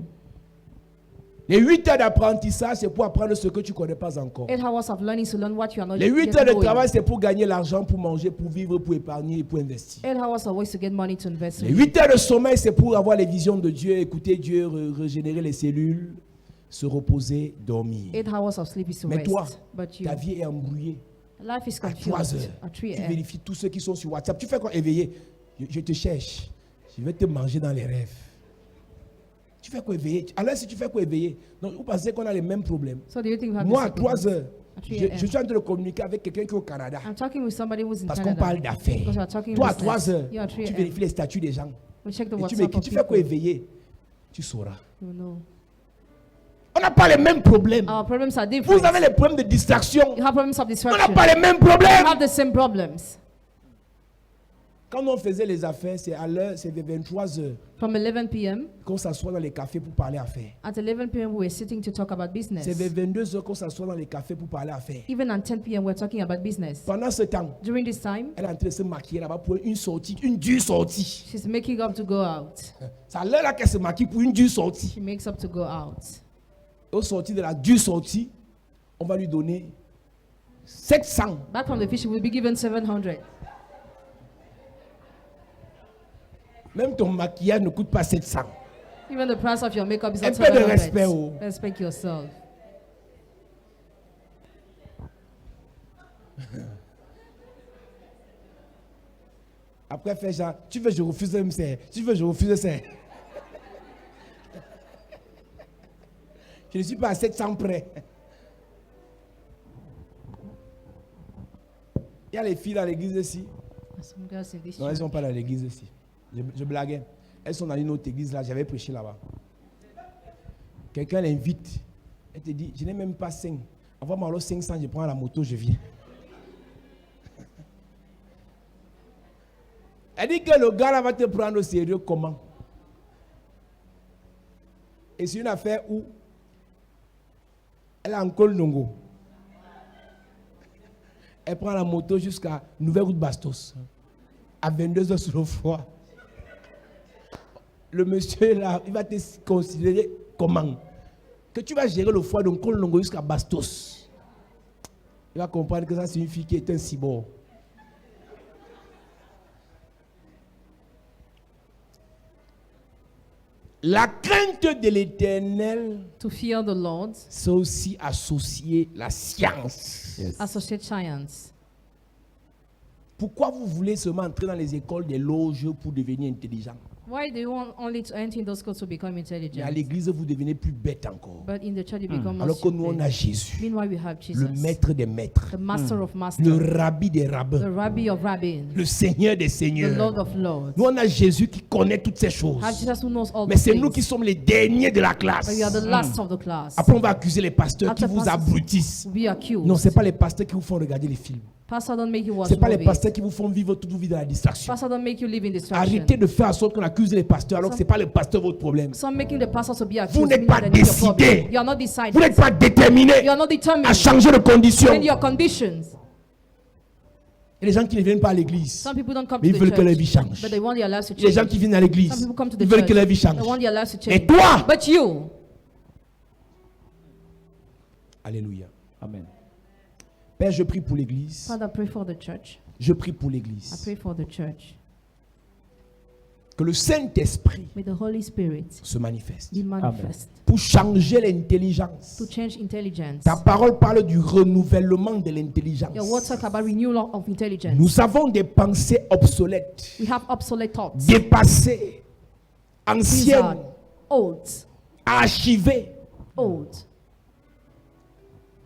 Les 8 heures d'apprentissage, c'est pour apprendre ce que tu ne connais pas encore. 8 hours of learning to learn what you are not Les 8 yet heures de knowing. travail, c'est pour gagner l'argent, pour manger, pour vivre, pour épargner et pour investir. 8 hours of ways to get money to invest Les in. 8 heures de sommeil, c'est pour avoir les visions de Dieu, écouter Dieu, régénérer les cellules, se reposer, dormir. 8 hours of sleep is to Mais rest. toi, But you, ta vie est embrouillée. life is À 3 confused. heures, At 3 tu a.m. vérifies tous ceux qui sont sur WhatsApp. Tu fais quoi éveillé? Je te cherche. Je vais te manger dans les rêves. Tu fais quoi éveillé? Alors si tu fais quoi éveillé? Donc vous pensez qu'on a les mêmes problèmes. So do you think we have Moi, the à same 3 problem? heures, At 3 je a.m. suis en train de communiquer avec quelqu'un qui est au Canada. I'm talking with somebody who's in Parce qu'on Canada. parle d'affaires. Because we are talking Toi, à business. 3 heures, You are 3 tu a.m. vérifies les statuts des gens. We check the Et tu WhatsApp m'écris, of tu fais quoi people. éveillé? Tu sauras. You know. On n'a pas les mêmes problèmes. Our problems are different. Vous avez les problèmes de distraction. You have problems of On n'a distraction. pas les mêmes You problèmes. have the same problems. Quand on faisait les affaires, c'est à l'heure, c'est vers 23 heures From 11 p.m. qu'on s'assoit dans les cafés pour parler affaires. At 11 p.m. we were sitting to talk about business. C'est vers 22 heures qu'on s'assoit dans les cafés pour parler affaires. Even at 10 p.m. we're talking about business. Pendant ce temps, During this time, elle est en train de se maquiller là-bas pour une sortie, une dure sortie. she's making up to go out. C'est à l'heure là qu'elle se maquille pour une dure sortie. She makes up to go out. Au sorti de la dure sortie, on va lui donner 700. Back from the fish, she will be given 700. Même ton maquillage ne coûte pas 700. Even the price of your makeup is Un not peu de 700. respect, oh. Respect yourself. Après, fais genre, tu veux, je refuse ça. Tu veux, je refuse ça. Je ne suis pas à 700 près. Il y a les filles dans l'église ici. Some girls in this Non, elles ne church. sont pas dans l'église ici. Je blaguais. Elles sont dans une autre église là. J'avais prêché là-bas. Quelqu'un l'invite. Elle te dit, je n'ai même pas 5. Envoie-moi alors 500, je prends la moto, je viens. Elle dit que le gars là va te prendre au sérieux comment? Et c'est une affaire où elle a un col nongo. Elle prend la moto jusqu'à Nouvelle Route Bastos. À 22h sur le froid. Le monsieur là, il va te considérer comment? Que tu vas gérer le foie d'un col nongo jusqu'à Bastos. Il va comprendre que ça c'est une fille qui est un cibor. La crainte de l'Éternel, To fear the Lord, c'est aussi associer la science. associate science. Pourquoi vous voulez seulement entrer dans les écoles des loges pour devenir intelligent? Why do you want only to enter in those schools to become Mais à intelligent? l'église, vous devenez plus bête encore. But in the church, you become more Alors que nous, on stupid. a Jésus, Meanwhile, we have le Jesus, maître des maîtres, the master of masters, le rabbi des the rabbins, rabbi of rabbins, le seigneur des the seigneurs. Lord of lords. Nous, on a Jésus qui connaît toutes ces choses. Have Jesus who knows all Mais these c'est nous things. qui sommes les derniers de la classe. But you are the last of the class. Après, on va accuser les pasteurs qui After vous pastors abrutissent. will be accused. Non, ce n'est pas les pasteurs qui vous font regarder les films. Pastor don't make you watch Ce n'est pas les movies. pasteurs qui vous font vivre toute votre vie dans la distraction. Pastor don't make you live in distraction. Arrêtez de faire en sorte qu'on accuse les pasteurs alors que ce n'est pas les pasteurs votre problème. Some making the pastors to be accused. Vous n'êtes meaning pas that it's your problem. décidé. You are not Vous decided. n'êtes pas déterminé You are not determined. à changer de condition. And your conditions. Il y a des gens qui ne viennent pas à l'église. Some people don't come Mais to ils the veulent que leur vie church, change. but they want their lives to Il y a des gens change. qui viennent à l'église. Some people come to the Ils veulent church, que leur vie they change. want their lives to Et change. toi, But you, alléluia. Amen. Père, je prie pour l'église. Father, pray for the church. Je prie pour I l'église. pray for the church. Que le Saint-Esprit May the Holy Spirit se manifeste be manifest pour changer l'intelligence. to change intelligence. Ta parole parle du renouvellement de l'intelligence. Your word talk about renewal of intelligence. Nous avons des pensées obsolètes, We have obsolete thoughts. dépassées, These are anciennes, old, archivées. old.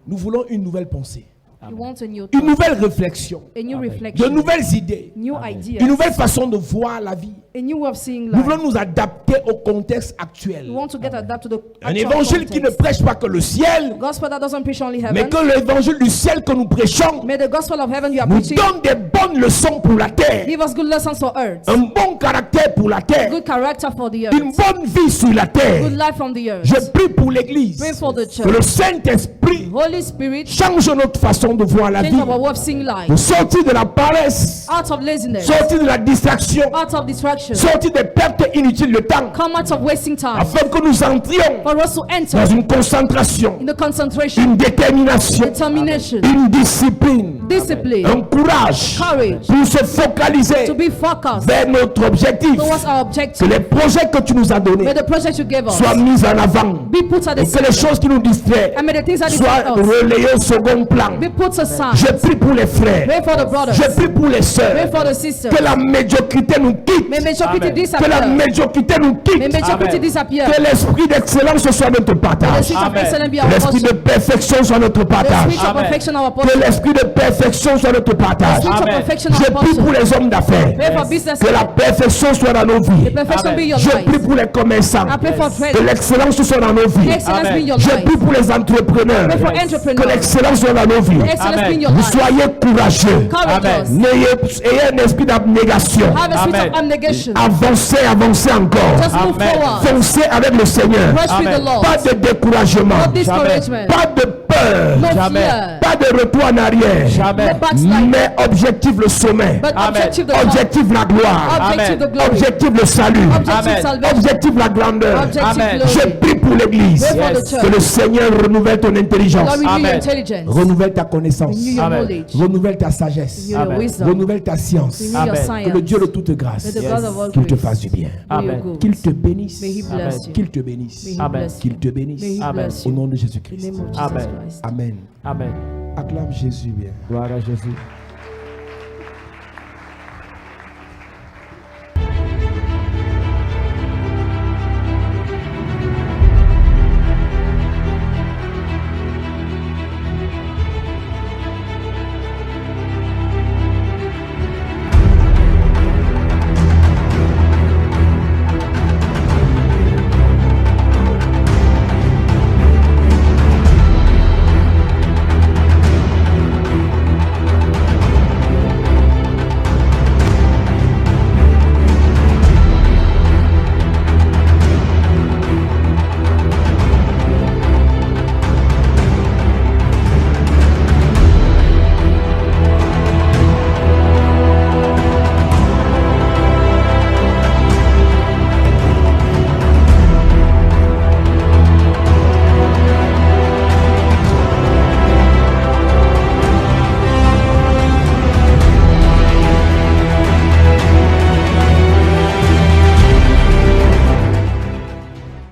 Nous voulons une nouvelle pensée, You want a new une thought, nouvelle réflexion, a new de reflection, nouvelles idées, new une ideas, nouvelle façon de voir la vie. a new way of seeing Nous life. voulons nous adapter au contexte actuel. We want to get adapted to the Un actual évangile qui ne context. prêche pas que le ciel, Gospel that doesn't preach only mais heaven. que l'évangile du ciel que nous prêchons May the gospel of heaven you are nous preaching donne des bonnes leçons pour la terre, give us good lessons for earth, un bon caractère pour la terre, good character for the une earth, bonne vie sur la good terre. life on the earth. Je prie pour l'église, Pray for the que le church. Saint-Esprit Holy Spirit, change notre façon de voir la change vie, our way of seeing life. de sortir de la paresse, Out of laziness, sortir de la distraction, out of distraction, sortir des pertes inutiles de temps, come out of wasting time, afin que nous entrions for us to enter dans une concentration, in the concentration, une détermination, determination, une discipline, discipline, un courage courage, pour se focaliser to be focused vers notre objectif. towards our Que objective. les projets que tu nous as donnés May the project you gave us soient mis en avant be put at the et que les center, choses qui nous distraient and may the things that soient distract us relayées au second plan. be put aside. Je prie pour les frères, Pray for the brothers, je prie pour les pray sœurs, for the sisters. que la médiocrité nous quitte, May mediocrity Amen. que la disappear. médiocrité nous May quitte, mediocrity Amen. disappear. que l'esprit d'excellence soit notre May the partage, spirit of Amen. excellence be que our l'esprit de portion. perfection soit notre The partage, spirit of Amen. perfection our que portion. l'esprit de perfection soit notre partage. Spirit of Amen. perfection Je our prie pour portion. les hommes d'affaires, Pray for business. que la perfection soit dans nos vies. The perfection Amen. be your Je prie life. pour les commerçants, I pray for que trade. l'excellence soit dans nos vies. Excellence be Amen. in your Je life. prie pour les entrepreneurs, Pray for que entrepreneurs. l'excellence soit dans nos vies. Excellence be in Amen. your Vous life. soyez courageux. Courageous. Ayez un esprit d'abnégation. Have a spirit Amen. of abnegation. Avancez, avancez encore. Just move Amen. forward. Foncez avec le Seigneur. Rush with the Amen. Lord. Pas de découragement. No discouragement. Pas de peur. No Jamais. fear. Pas de retour en arrière. Jamais. No backslide. Mais objectif le sommet. But Amen. objective the Lord. Objectif la gloire. Objective the glory. Objectif le salut. Objective Amen. salvation. Objectif la grandeur. Objective Amen. glory. Je prie pour l'église. Pray for the Yes. church. Que le Seigneur renouvelle ton intelligence. Lord, renew your Amen. intelligence. Renouvelle ta connaissance. Renew your Amen. knowledge. Renouvelle ta sagesse. Renew your Amen. wisdom. Renouvelle ta science. Renew your Amen. science. Que le Dieu de toute grâce, May the God of all qu'il te grace fasse du bien. do you Amen. good. Qu'il te bénisse. May He bless you. Qu'il te May bénisse. He Amen. bless you. Qu'il te May bénisse. He Amen. bless Au you. nom de In the Jésus-Christ. name of Jesus Amen. Christ. Amen. Amen. Acclame Jésus bien. Gloire à Jésus.